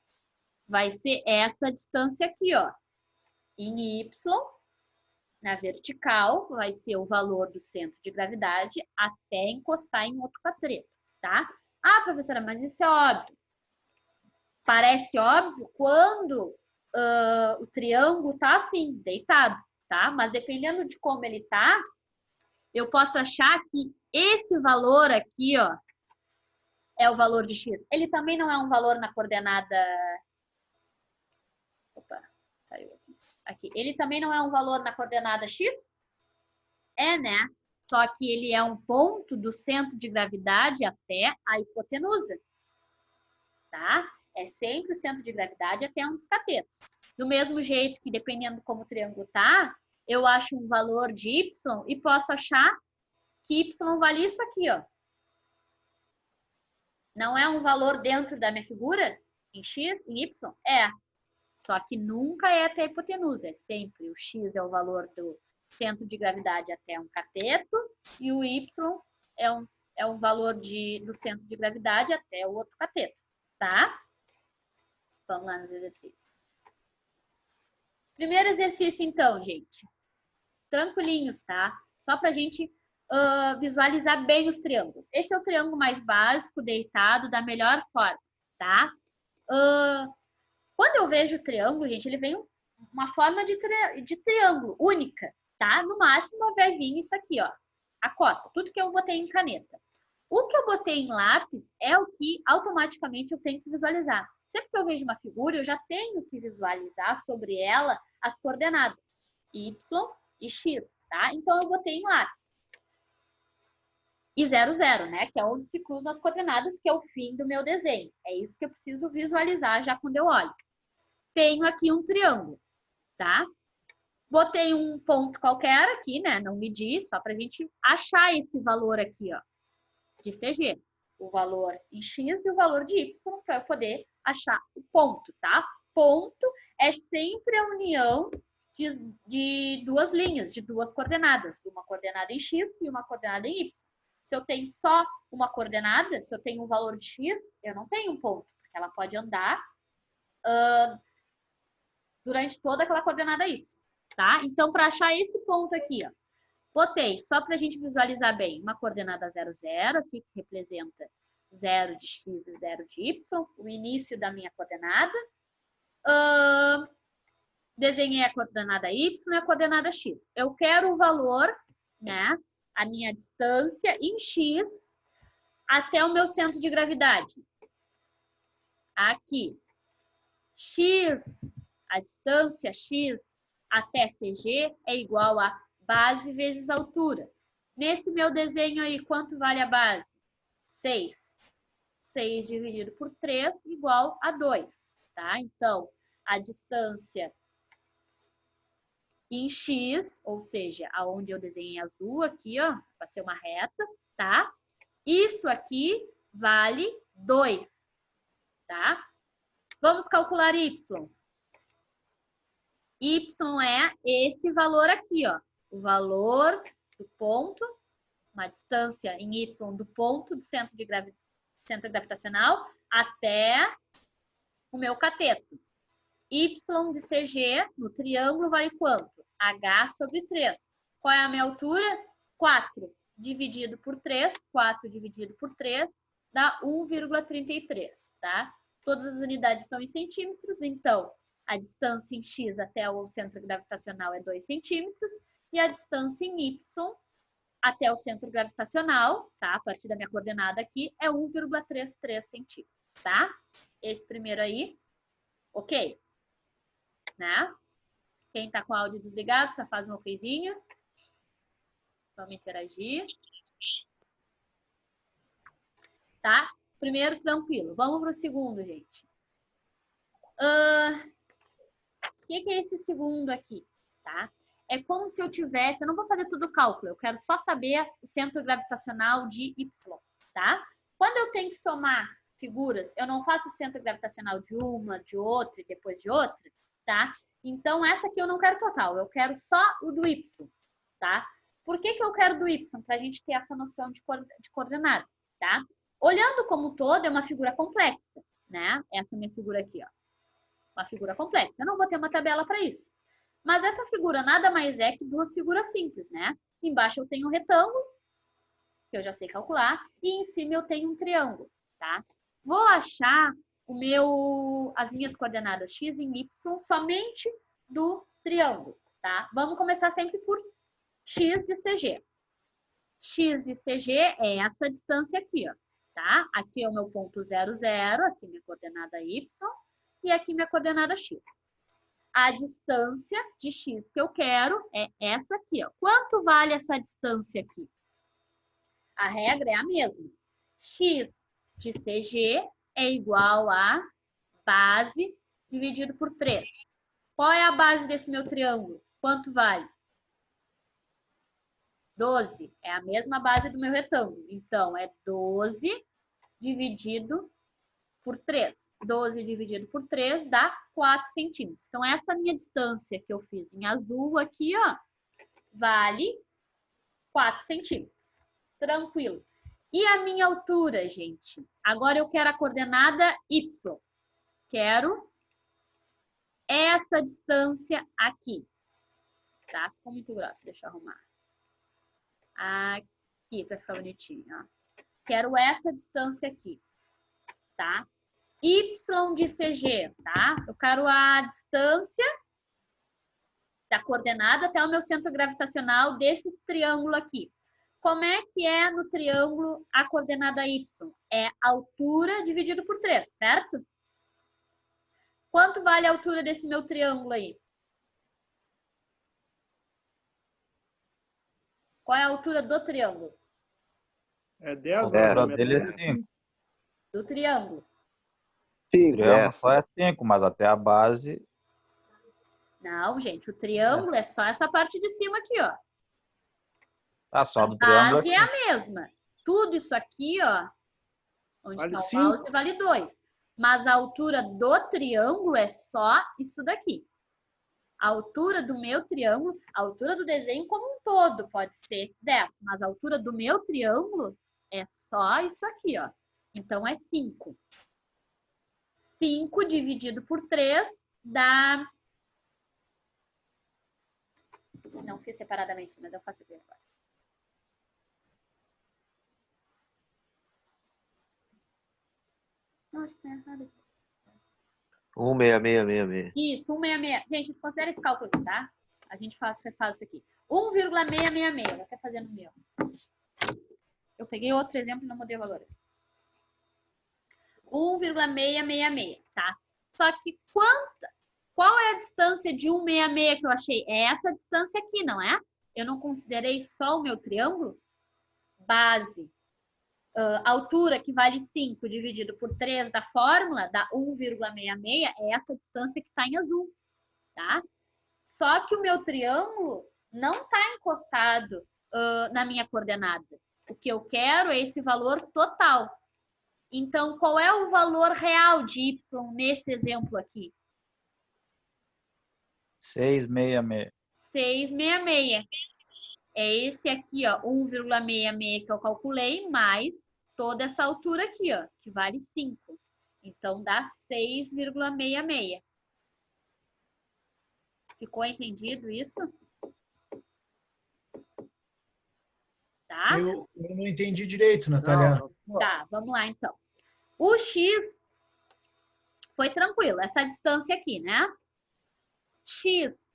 vai ser essa distância aqui, ó. Em Y, na vertical, vai ser o valor do centro de gravidade até encostar em outro cateto, tá? Ah, professora, mas isso é óbvio. Parece óbvio quando o triângulo tá assim, deitado, tá? Mas dependendo de como ele tá, eu posso achar que esse valor aqui, ó, é o valor de x. Ele também não é um valor na coordenada... Opa, saiu aqui. Aqui. Ele também não é um valor na coordenada x? É, né? Só que ele é um ponto do centro de gravidade até a hipotenusa. Tá? É sempre o centro de gravidade até um dos catetos. Do mesmo jeito que, dependendo como o triângulo tá, eu acho um valor de y e posso achar que y vale isso aqui, ó. Não é um valor dentro da minha figura? Em x, em y? É. Só que nunca é até a hipotenusa. É sempre o x é o valor do centro de gravidade até um cateto e o y é um valor do centro de gravidade até o outro cateto, tá? Vamos lá nos exercícios. Primeiro exercício, então, gente. Tranquilinhos, tá? Só pra gente visualizar bem os triângulos. Esse é o triângulo mais básico, deitado, da melhor forma, tá? Quando eu vejo o triângulo, gente, ele vem uma forma de triângulo única, tá? No máximo vai vir isso aqui, ó. A cota, tudo que eu botei em caneta. O que eu botei em lápis é o que automaticamente eu tenho que visualizar. Sempre que eu vejo uma figura, eu já tenho que visualizar sobre ela as coordenadas y e x, tá? Então, eu botei em lápis. E 0, 0, né? Que é onde se cruzam as coordenadas, que é o fim do meu desenho. É isso que eu preciso visualizar já quando eu olho. Tenho aqui um triângulo, tá? Botei um ponto qualquer aqui, né? Não medi, só pra gente achar esse valor aqui, ó, de CG. O valor em x e o valor de y, para eu poder achar o ponto, tá? Ponto é sempre a união de duas linhas, de duas coordenadas. Uma coordenada em x e uma coordenada em y. Se eu tenho só uma coordenada, se eu tenho um valor de x, eu não tenho um ponto, porque ela pode andar durante toda aquela coordenada y, tá? Então, para achar esse ponto aqui, ó, botei, só para a gente visualizar bem, uma coordenada 0, 0, aqui que representa 0 de x e 0 de y, o início da minha coordenada. Desenhei a coordenada y e a coordenada x. Eu quero o valor, né, a minha distância em x até o meu centro de gravidade. Aqui. X, a distância x até CG é igual a Base vezes altura. Nesse meu desenho aí, quanto vale a base? 6. 6 dividido por 3 igual a 2, tá? Então, a distância em x, ou seja, aonde eu desenhei azul aqui, ó, vai ser uma reta, tá? Isso aqui vale 2, tá? Vamos calcular y. Y é esse valor aqui, ó. O valor do ponto, uma distância em y do ponto do centro gravitacional até o meu cateto. Y de CG no triângulo vale quanto? H sobre 3. Qual é a minha altura? 4 dividido por 3. 4 dividido por 3 dá 1,33, tá? Todas as unidades estão em centímetros, então a distância em x até o centro gravitacional é 2 centímetros e a distância em y até o centro gravitacional, tá? A partir da minha coordenada aqui, é 1,33 centímetros, tá? Esse primeiro aí, ok? Né? Quem tá com o áudio desligado, só faz um okzinho. Vamos interagir. Tá? Primeiro, tranquilo. Vamos pro segundo, gente. O que é esse segundo aqui, tá? É como se eu tivesse... Eu não vou fazer tudo o cálculo, eu quero só saber o centro gravitacional de Y, tá? Quando eu tenho que somar figuras, eu não faço o centro gravitacional de uma, de outra e depois de outra, tá? Então, essa aqui eu não quero total, eu quero só o do Y, tá? Por que eu quero do Y? Para a gente ter essa noção de coordenada, tá? Olhando como um todo, é uma figura complexa, né? Essa minha figura aqui, ó. Uma figura complexa. Eu não vou ter uma tabela para isso. Mas essa figura nada mais é que duas figuras simples, né? Embaixo eu tenho um retângulo, que eu já sei calcular, e em cima eu tenho um triângulo, tá? Vou achar as minhas coordenadas x e y somente do triângulo, tá? Vamos começar sempre por x de CG. X de CG é essa distância aqui, ó, tá? Aqui é o meu ponto 0, 0, aqui minha coordenada y e aqui minha coordenada x. A distância de x que eu quero é essa aqui, ó. Quanto vale essa distância aqui? A regra é a mesma. X de CG é igual a base dividido por 3. Qual é a base desse meu triângulo? Quanto vale? 12. É a mesma base do meu retângulo. Então, é 12 dividido por 3. 12 dividido por 3 dá 4 centímetros. Então, essa minha distância que eu fiz em azul aqui, ó, vale 4 centímetros. Tranquilo. E a minha altura, gente? Agora eu quero a coordenada y. Quero essa distância aqui. Tá? Ficou muito grossa, deixa eu arrumar. Aqui, para ficar bonitinho, ó. Quero essa distância aqui, tá? Y de CG, tá? Eu quero a distância da coordenada até o meu centro gravitacional desse triângulo aqui. Como é que é no triângulo a coordenada Y? É altura dividido por 3, certo? Quanto vale a altura desse meu triângulo aí? Qual é a altura do triângulo? É 10, É, mas a dele é metade é 5. 5. Do triângulo. Sim, O triângulo é. só é 5, mas até a base... Não, gente, o triângulo é só essa parte de cima aqui, ó. Tá, só A do triângulo base é aqui. a mesma. Tudo isso aqui, ó, onde Vale está o 5. mouse, vale 2. Mas a altura do triângulo é só isso daqui. A altura do meu triângulo, a altura do desenho como um todo pode ser 10, mas a altura do meu triângulo é só isso aqui, ó. Então, é 5. 5 dividido por 3 dá... Não fiz separadamente, mas eu faço aqui agora. Nossa, tá errado. 16666. Isso, 166. Gente, considera esse cálculo aqui, tá? A gente refaz isso aqui. 1,666. Vou até fazer no meu. Eu peguei outro exemplo e não mudei o valor. 1,666, tá? Só que qual é a distância de 166 que eu achei? É essa distância aqui, não é? Eu não considerei só o meu triângulo? Base. Altura, que vale 5 dividido por 3 da fórmula, dá 1,66, é essa distância que está em azul, tá? Só que o meu triângulo não está encostado na minha coordenada. O que eu quero é esse valor total. Então, qual é o valor real de y nesse exemplo aqui? 666. 666. É esse aqui, ó, 1,66 que eu calculei, mais toda essa altura aqui, ó, que vale 5. Então, dá 6,66. Ficou entendido isso? Tá? Eu não entendi direito, Natália. Tá, vamos lá então. O x foi tranquilo, essa distância aqui, né? X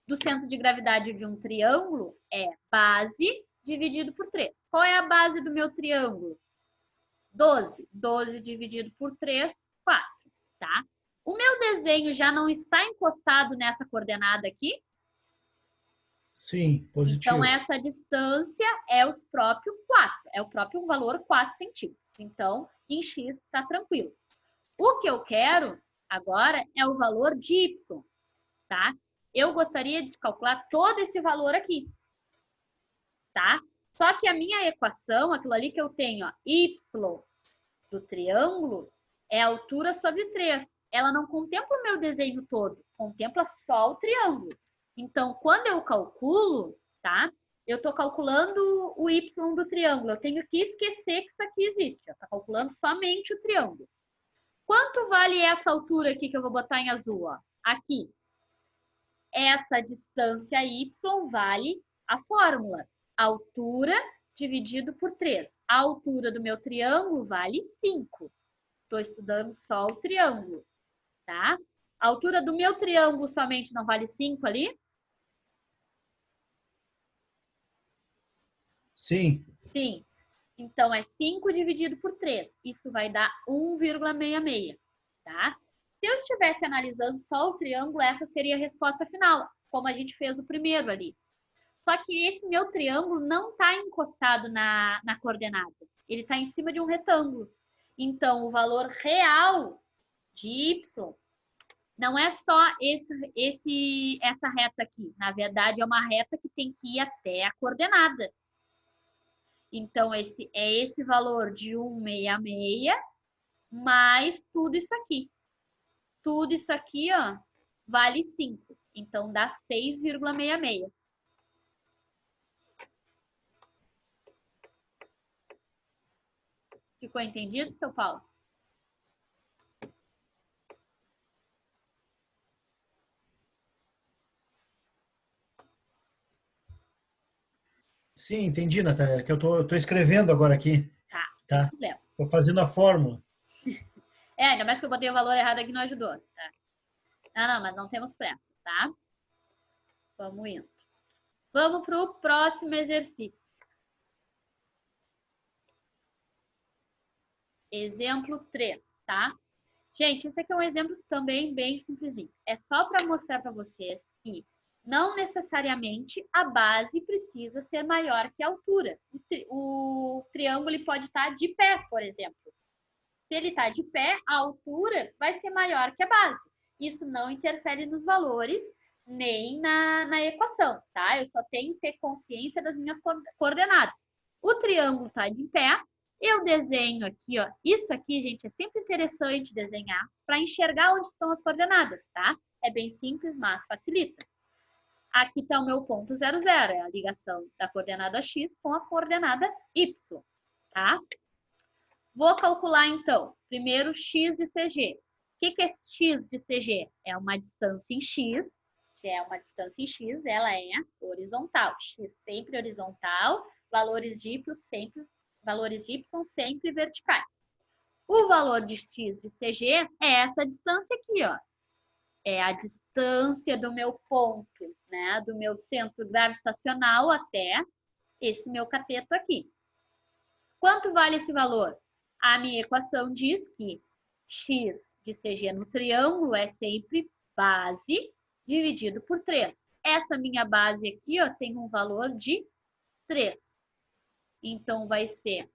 do centro de gravidade de um triângulo é base dividido por 3. Qual é a base do meu triângulo? 12. 12 dividido por 3, 4, tá? O meu desenho já não está encostado nessa coordenada aqui? Sim, positivo. Então, essa distância é os próprios 4, é o próprio valor 4 centímetros. Então, em x está tranquilo. O que eu quero agora é o valor de y, tá? Eu gostaria de calcular todo esse valor aqui, tá? Só que a minha equação, aquilo ali que eu tenho, ó, y do triângulo, é a altura sobre 3. Ela não contempla o meu desenho todo, contempla só o triângulo. Então, quando eu calculo, tá? Eu estou calculando o y do triângulo. Eu tenho que esquecer que isso aqui existe. Está calculando somente o triângulo. Quanto vale essa altura aqui que eu vou botar em azul? Ó? Aqui. Essa distância y vale a fórmula. Altura dividido por 3. A altura do meu triângulo vale 5. Estou estudando só o triângulo, tá? A altura do meu triângulo somente não vale 5 ali? Sim. Sim. Então, é 5 dividido por 3. Isso vai dar 1,66, tá? Se eu estivesse analisando só o triângulo, essa seria a resposta final, como a gente fez o primeiro ali. Só que esse meu triângulo não está encostado na coordenada. Ele está em cima de um retângulo. Então, o valor real de y não é só essa reta aqui. Na verdade, é uma reta que tem que ir até a coordenada. Então, esse valor de 166 mais tudo isso aqui. Tudo isso aqui, ó, vale 5. Então, dá 6,66. Ficou entendido, seu Paulo? Sim, entendi, Natália. Que eu tô escrevendo agora aqui. Tá, Tá. sem problema. Tô fazendo a fórmula. Ainda mais que eu botei o valor errado aqui, não ajudou, tá? Não, mas não temos pressa, tá? Vamos indo. Vamos para o próximo exercício. Exemplo 3, tá? Gente, esse aqui é um exemplo também bem simplesinho. É só para mostrar para vocês que não necessariamente a base precisa ser maior que a altura. O triângulo ele pode estar de pé, por exemplo. Se ele está de pé, a altura vai ser maior que a base. Isso não interfere nos valores nem na equação, tá? Eu só tenho que ter consciência das minhas coordenadas. O triângulo está de pé, eu desenho aqui, ó. Isso aqui, gente, é sempre interessante desenhar para enxergar onde estão as coordenadas, tá? É bem simples, mas facilita. Aqui está o meu ponto 0, 0, é a ligação da coordenada x com a coordenada y, tá? Vou calcular, então, primeiro x de CG. O que é x de CG? É uma distância em x, ela é horizontal. X sempre horizontal, valores de y sempre verticais. O valor de x de CG é essa distância aqui, ó. É a distância do meu ponto, né? Do meu centro gravitacional até esse meu cateto aqui. Quanto vale esse valor? A minha equação diz que x de CG no triângulo é sempre base dividido por 3. Essa minha base aqui, ó, tem um valor de 3. Então, vai ser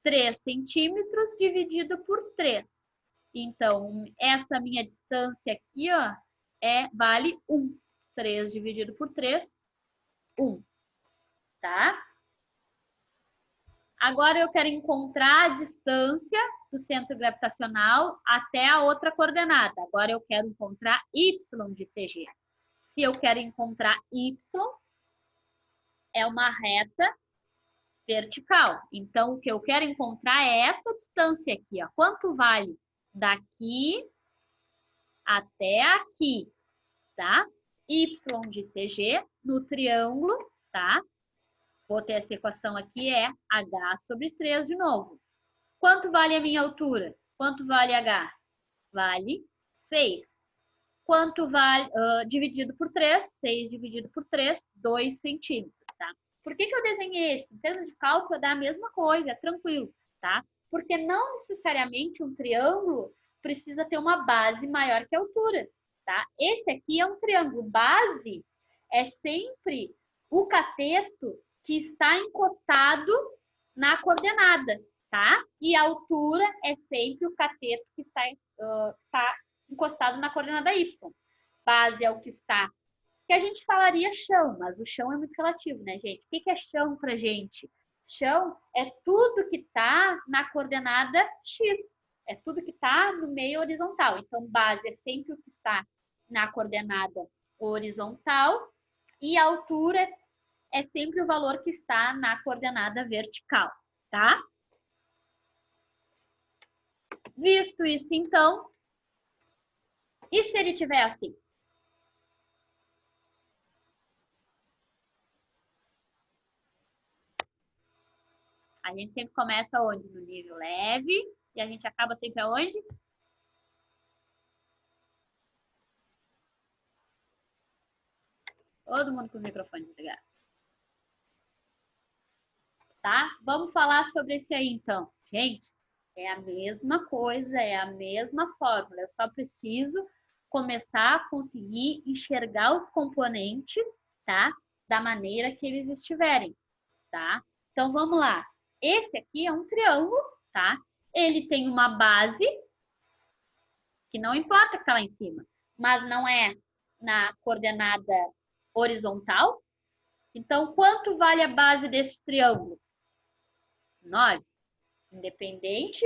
3 centímetros dividido por 3. Então, essa minha distância aqui, ó, vale 1. 3 dividido por 3, 1. Tá? Agora, eu quero encontrar a distância do centro gravitacional até a outra coordenada. Agora, eu quero encontrar y de CG. Se eu quero encontrar y, é uma reta vertical. Então, o que eu quero encontrar é essa distância aqui, ó. Quanto vale daqui até aqui, tá? Y de CG no triângulo, tá? Vou ter essa equação aqui, é H sobre 3 de novo. Quanto vale a minha altura? Quanto vale H? Vale 6. Quanto vale, dividido por 3, 6 dividido por 3, 2 centímetros, tá? Por que eu desenhei esse? Em termos de cálculo, dá a mesma coisa, é tranquilo, tá? Porque não necessariamente um triângulo precisa ter uma base maior que a altura, tá? Esse aqui é um triângulo. Base é sempre o cateto que está encostado na coordenada, tá? E a altura é sempre o cateto que está encostado na coordenada y. Base é o que está, que a gente falaria chão, mas o chão é muito relativo, né, gente? O que é chão pra gente? Chão é tudo que está na coordenada x, é tudo que está no meio horizontal. Então, base é sempre o que está na coordenada horizontal e a altura é sempre o valor que está na coordenada vertical, tá? Visto isso, então, e se ele tiver assim? A gente sempre começa onde? No nível leve, e a gente acaba sempre aonde? Todo mundo com os microfones ligados. Tá? Vamos falar sobre esse aí, então. Gente, é a mesma coisa, é a mesma fórmula. Eu só preciso começar a conseguir enxergar os componentes, tá? Da maneira que eles estiverem, tá? Então, vamos lá. Esse aqui é um triângulo, tá? Ele tem uma base, que não importa que tá lá em cima, mas não é na coordenada horizontal. Então, quanto vale a base desse triângulo? 9. Independente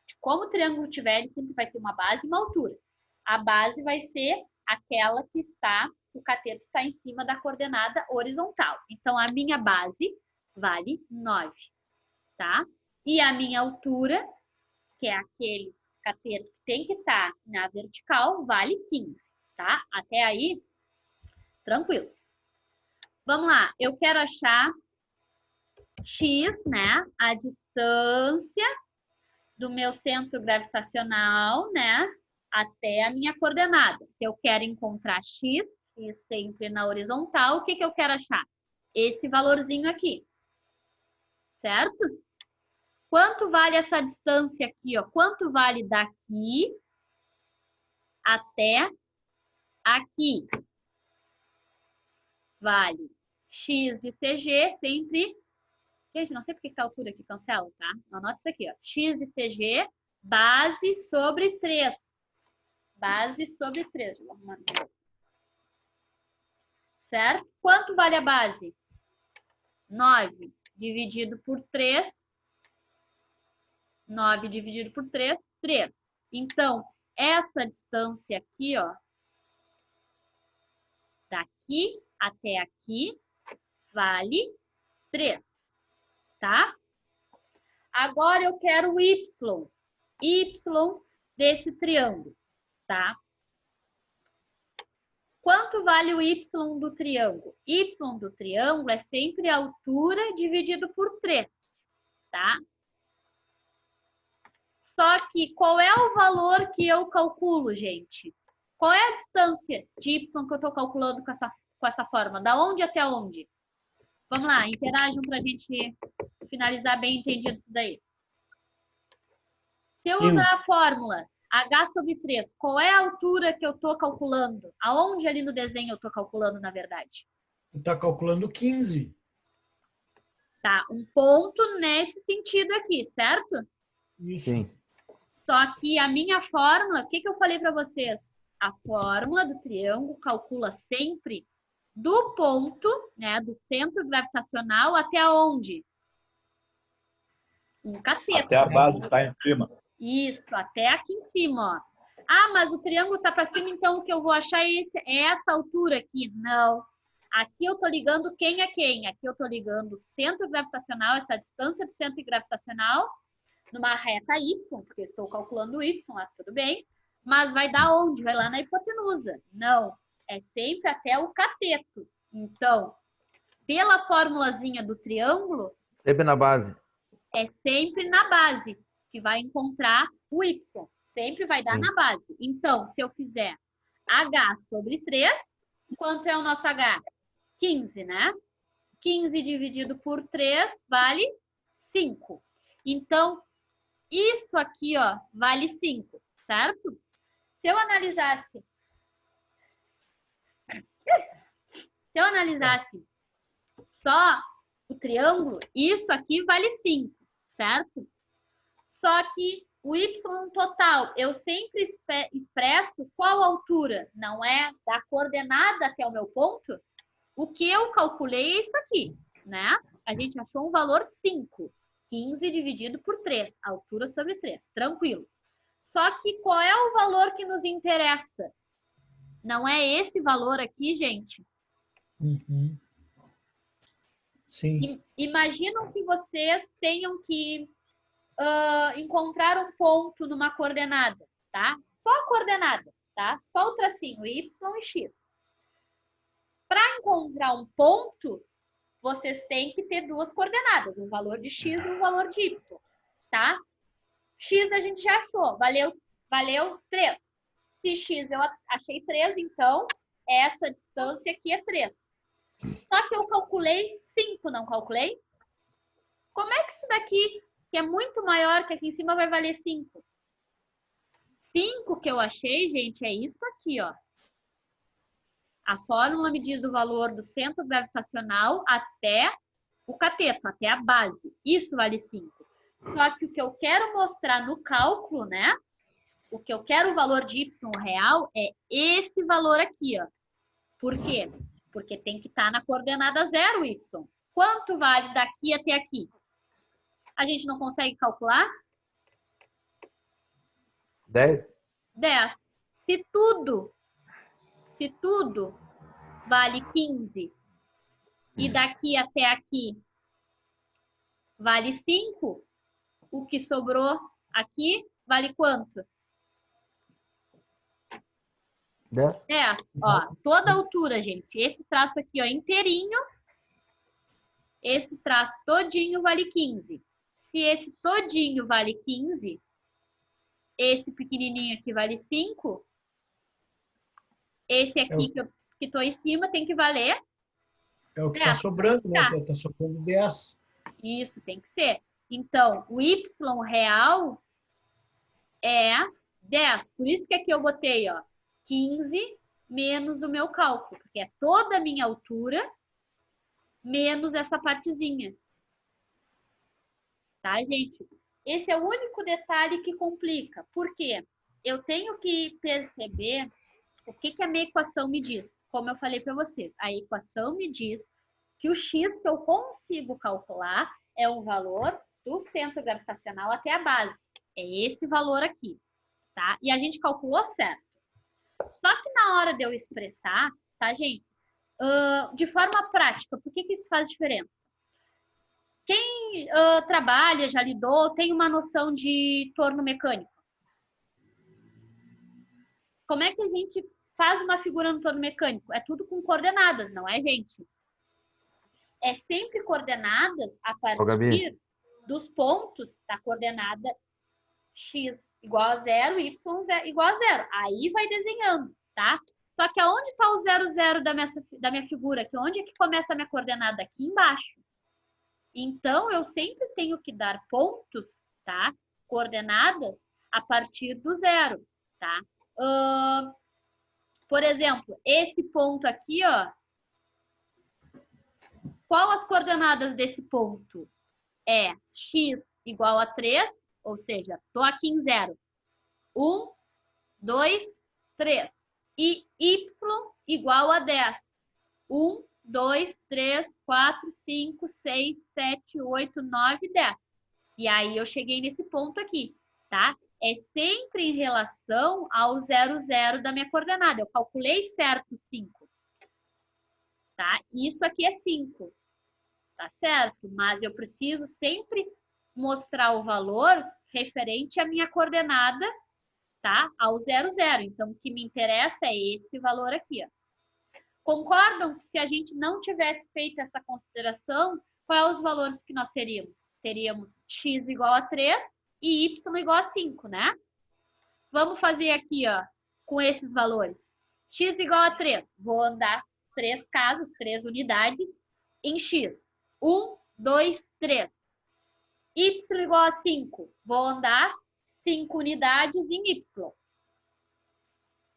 de como o triângulo tiver, ele sempre vai ter uma base e uma altura. A base vai ser aquela que está, o cateto está em cima da coordenada horizontal. Então, a minha base vale 9, tá? E a minha altura, que é aquele cateto que tem que estar na vertical, vale 15, tá? Até aí, tranquilo. Vamos lá, eu quero achar x, né? A distância do meu centro gravitacional, né? Até a minha coordenada. Se eu quero encontrar x sempre na horizontal, o que eu quero achar? Esse valorzinho aqui, certo? Quanto vale essa distância aqui, ó? Quanto vale daqui até aqui? Vale x de CG sempre... Gente, não sei porque que a altura aqui cancela, tá? Anota isso aqui, ó. X de CG, base sobre 3. Base sobre 3. Vou arrumar. Certo? Quanto vale a base? 9 dividido por 3. 9 dividido por 3, 3. Então, essa distância aqui, ó, daqui até aqui, vale 3. Tá? Agora eu quero o y desse triângulo, tá? Quanto vale o y do triângulo? Y do triângulo é sempre a altura dividido por 3, tá? Só que qual é o valor que eu calculo, gente? Qual é a distância de y que eu estou calculando com essa forma? Da onde até onde? Vamos lá, interajam para a gente finalizar bem entendido isso daí. Se eu usar a fórmula H sobre 3. Qual é a altura que eu estou calculando? Aonde ali no desenho eu estou calculando, na verdade? Tu tá calculando 15. Tá, um ponto nesse sentido aqui, certo? Isso. Sim. Só que a minha fórmula, o que eu falei para vocês? A fórmula do triângulo calcula sempre do ponto, né, do centro gravitacional até onde? Um cateto. Até a base está em cima. Isso, até aqui em cima, ó. Ah, mas o triângulo tá para cima, então o que eu vou achar é essa altura aqui. Não. Aqui eu tô ligando quem é quem? Aqui eu tô ligando o centro gravitacional, essa distância do centro gravitacional, numa reta y, porque eu estou calculando o y, tudo bem. Mas vai dar onde? Vai lá na hipotenusa. Não. É sempre até o cateto. Então, pela formulazinha do triângulo, Sempre na base. é sempre na base que vai encontrar o y. Sempre vai dar Sim. na base. Então, se eu fizer h sobre 3, quanto é o nosso h? 15, né? 15 dividido por 3 vale 5. Então, isso aqui, ó, vale 5, certo? Se eu analisasse só o triângulo, isso aqui vale 5, certo? Só que o y total, eu sempre expresso qual altura? Não é da coordenada até o meu ponto? O que eu calculei é isso aqui, né? A gente achou um valor 5. 15 dividido por 3, altura sobre 3, tranquilo. Só que qual é o valor que nos interessa? Não é esse valor aqui, gente? Uhum. Sim. Imaginam que vocês tenham que encontrar um ponto numa coordenada, tá? Só a coordenada, tá? Só o tracinho, y e x. Para encontrar um ponto, vocês têm que ter duas coordenadas, um valor de x e um valor de y, tá? X a gente já achou, valeu 3. Se x eu achei 3, então essa distância aqui é 3. Só que eu calculei 5, não calculei? Como é que isso daqui, que é muito maior que aqui em cima, vai valer 5? 5 que eu achei, gente, é isso aqui, ó. A fórmula me diz o valor do centro gravitacional até o cateto, até a base. Isso vale 5. Só que o que eu quero mostrar no cálculo, né? O que eu quero o valor de y real é esse valor aqui, ó. Por quê? Porque tem que estar na coordenada 0, y. Quanto vale daqui até aqui? A gente não consegue calcular? 10? 10. Se tudo vale 15 e daqui até aqui vale 5, o que sobrou aqui vale quanto? 10? 10. Ó, toda a altura, gente. Esse traço aqui, ó, inteirinho. Esse traço todinho vale 15. Se esse todinho vale 15, esse pequenininho aqui vale 5, esse aqui que estou em cima tem que valer. É o que está sobrando, né? Tá. Está sobrando 10. Isso, tem que ser. Então, o y real é 10. Por isso que aqui eu botei, ó, 15 menos o meu cálculo, porque é toda a minha altura menos essa partezinha. Tá, gente? Esse é o único detalhe que complica. Por quê? Eu tenho que perceber o que a minha equação me diz. Como eu falei para vocês, a equação me diz que o x que eu consigo calcular é o valor do centro gravitacional até a base. É esse valor aqui, tá? E a gente calculou certo. Só que na hora de eu expressar, tá, gente? De forma prática, por que isso faz diferença? Quem trabalha, já lidou, tem uma noção de torno mecânico. Como é que a gente faz uma figura no torno mecânico? É tudo com coordenadas, não é, gente? É sempre coordenadas a partir dos pontos da coordenada x igual a 0, y igual a 0. Aí vai desenhando, tá? Só que aonde está o 0, 0 da minha figura? Que onde é que começa a minha coordenada? Aqui embaixo. Então, eu sempre tenho que dar pontos, tá? Coordenadas a partir do zero, tá? Por exemplo, esse ponto aqui, ó. Qual as coordenadas desse ponto? É x igual a 3, ou seja, estou aqui em 0. 1, 2, 3. E y igual a 10. 1, 2, 3, 4, 5, 6, 7, 8, 9, 10. E aí eu cheguei nesse ponto aqui, tá? É sempre em relação ao 0, 0 da minha coordenada. Eu calculei certo 5. Tá? Isso aqui é 5. Tá certo? Mas eu preciso sempre mostrar o valor referente à minha coordenada, tá? Ao 0, 0. Então, o que me interessa é esse valor aqui, ó. Concordam que se a gente não tivesse feito essa consideração, quais são os valores que nós teríamos? Teríamos x igual a 3 e y igual a 5, né? Vamos fazer aqui, ó, com esses valores. X igual a 3. Vou andar 3 casas, 3 unidades em x. 1, 2, 3. Y igual a 5. Vou andar 5 unidades em y.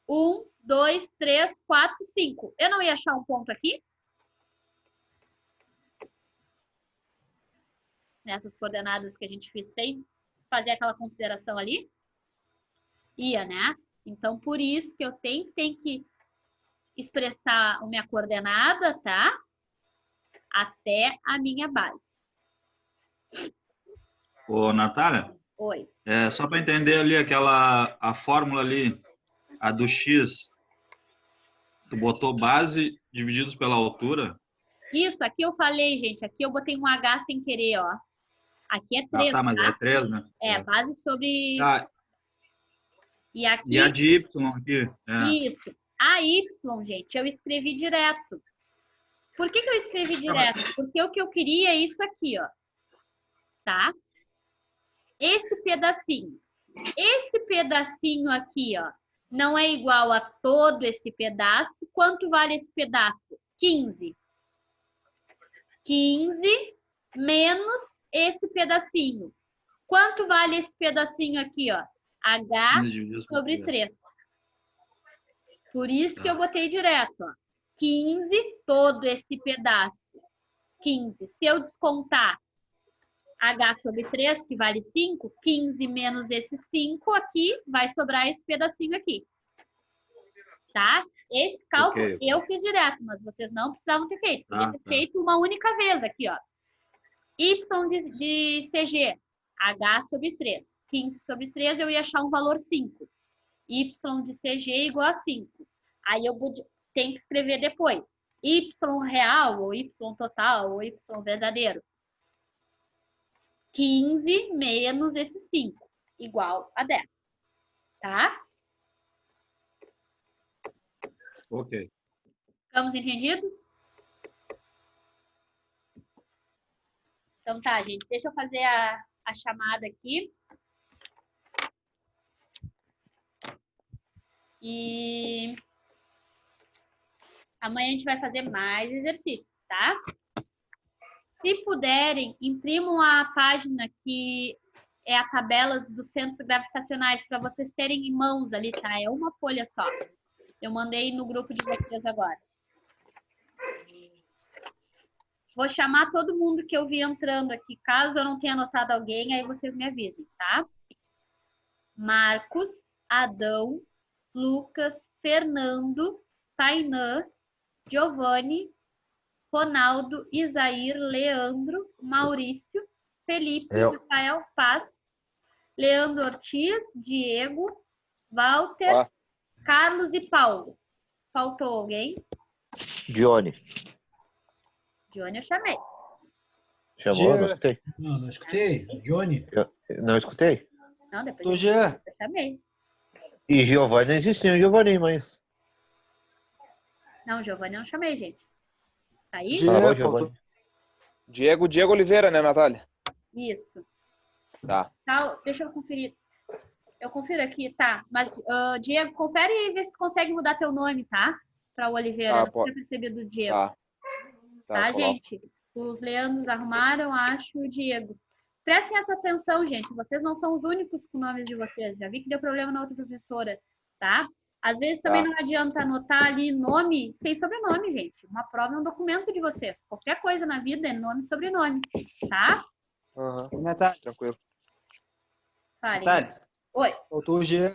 1, 2, 3, 4, 5. Eu não ia achar um ponto aqui? Nessas coordenadas que a gente fez sem fazer aquela consideração ali? Ia, né? Então, por isso que eu sempre tenho que expressar a minha coordenada, tá? Até a minha base. Ô, Natália, Oi. só para entender ali a fórmula ali, a do x, tu botou base divididos pela altura? Isso, aqui eu falei, gente, aqui eu botei um H sem querer, ó. Aqui é 3, Tá, mas é 3, né? É, base sobre... Tá. E aqui... E a de y aqui? Isso. A y, gente, eu escrevi direto. Por que eu escrevi direto? Porque o que eu queria é isso aqui, ó. Tá? Esse pedacinho. Esse pedacinho aqui, ó, não é igual a todo esse pedaço. Quanto vale esse pedaço? 15. 15 menos esse pedacinho. Quanto vale esse pedacinho aqui, ó? H sobre 3. Por isso que eu botei direto, ó. 15, todo esse pedaço. 15. Se eu descontar H sobre 3, que vale 5, 15 menos esse 5 aqui, vai sobrar esse pedacinho aqui. Tá? Esse cálculo eu fiz direto, mas vocês não precisavam ter feito. Podia ter feito uma única vez aqui, ó. Y de CG, H sobre 3. 15 sobre 3, eu ia achar um valor 5. Y de CG igual a 5. Aí eu tenho que escrever depois. Y real, ou Y total, ou Y verdadeiro. 15 menos esse 5, igual a 10. Tá? Ok. Estamos entendidos? Então tá, gente. Deixa eu fazer a chamada aqui. E amanhã a gente vai fazer mais exercícios, tá? Se puderem, imprimam a página que é a tabela dos centros gravitacionais para vocês terem em mãos ali, tá? É uma folha só. Eu mandei no grupo de vocês agora. Vou chamar todo mundo que eu vi entrando aqui. Caso eu não tenha anotado alguém, aí vocês me avisem, tá? Marcos, Adão, Lucas, Fernando, Tainã, Giovanni, Ronaldo, Isair, Leandro, Maurício, Felipe, Rafael, Paz, Leandro Ortiz, Diego, Walter, Carlos e Paulo. Faltou alguém? Johnny. Johnny eu chamei. Chamou? Não escutei. Não escutei. Johnny. Não escutei? Não, depois Do eu G. chamei. E Giovanni não existia, Giovanni, mas... Não, Giovanni eu não chamei, gente. Tá aí? G, Falou, Giovanni. Diego Oliveira, né, Natália? Isso. Tá. Deixa eu conferir. Eu confiro aqui, tá. Mas, Diego, confere e vê se tu consegue mudar teu nome, tá? Para o Oliveira. Não tinha percebido o Diego. Tá, Tá, coloca. gente? Os Leandros arrumaram, acho, o Diego. prestem essa atenção, gente. Vocês não são os únicos com nomes de vocês. Já vi que deu problema na outra professora, tá? Às vezes também não adianta anotar ali nome sem sobrenome, gente. Uma prova é um documento de vocês. Qualquer coisa na vida é nome e sobrenome, tá? Aham. Natália, Tranquilo. Fale. Natália, Oi, faltou o Jean.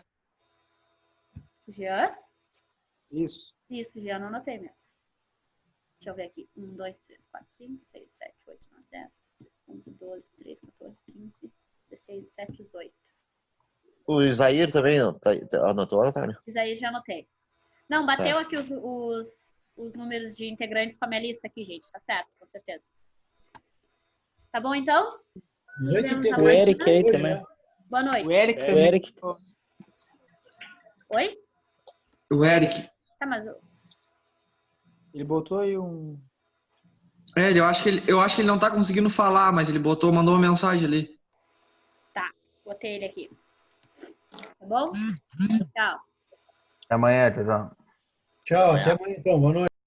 Jean? Isso. Isso, Jean, não anotei mesmo. Deixa eu ver aqui. 1, 2, 3, 4, 5, 6, 7, 8, 9, 10, 11, 12, 13, 14, 15, 16, 17, 18. O Isair também anotou, Natália? Isaías já anotei. Não, bateu aqui os números de integrantes com a minha lista aqui, gente. Tá certo, com certeza. Tá bom, então? 18 O integrantes O Eric aí hoje, também. né? Boa noite. O Eric O também. Eric. Oi? O Eric. Tá, mas... Ele botou aí um... É, eu acho que ele não tá conseguindo falar, mas ele mandou uma mensagem ali. Tá, botei ele aqui. Tá bom? Tchau. Até amanhã, tchau, tchau. Tchau, até amanhã então. Boa noite.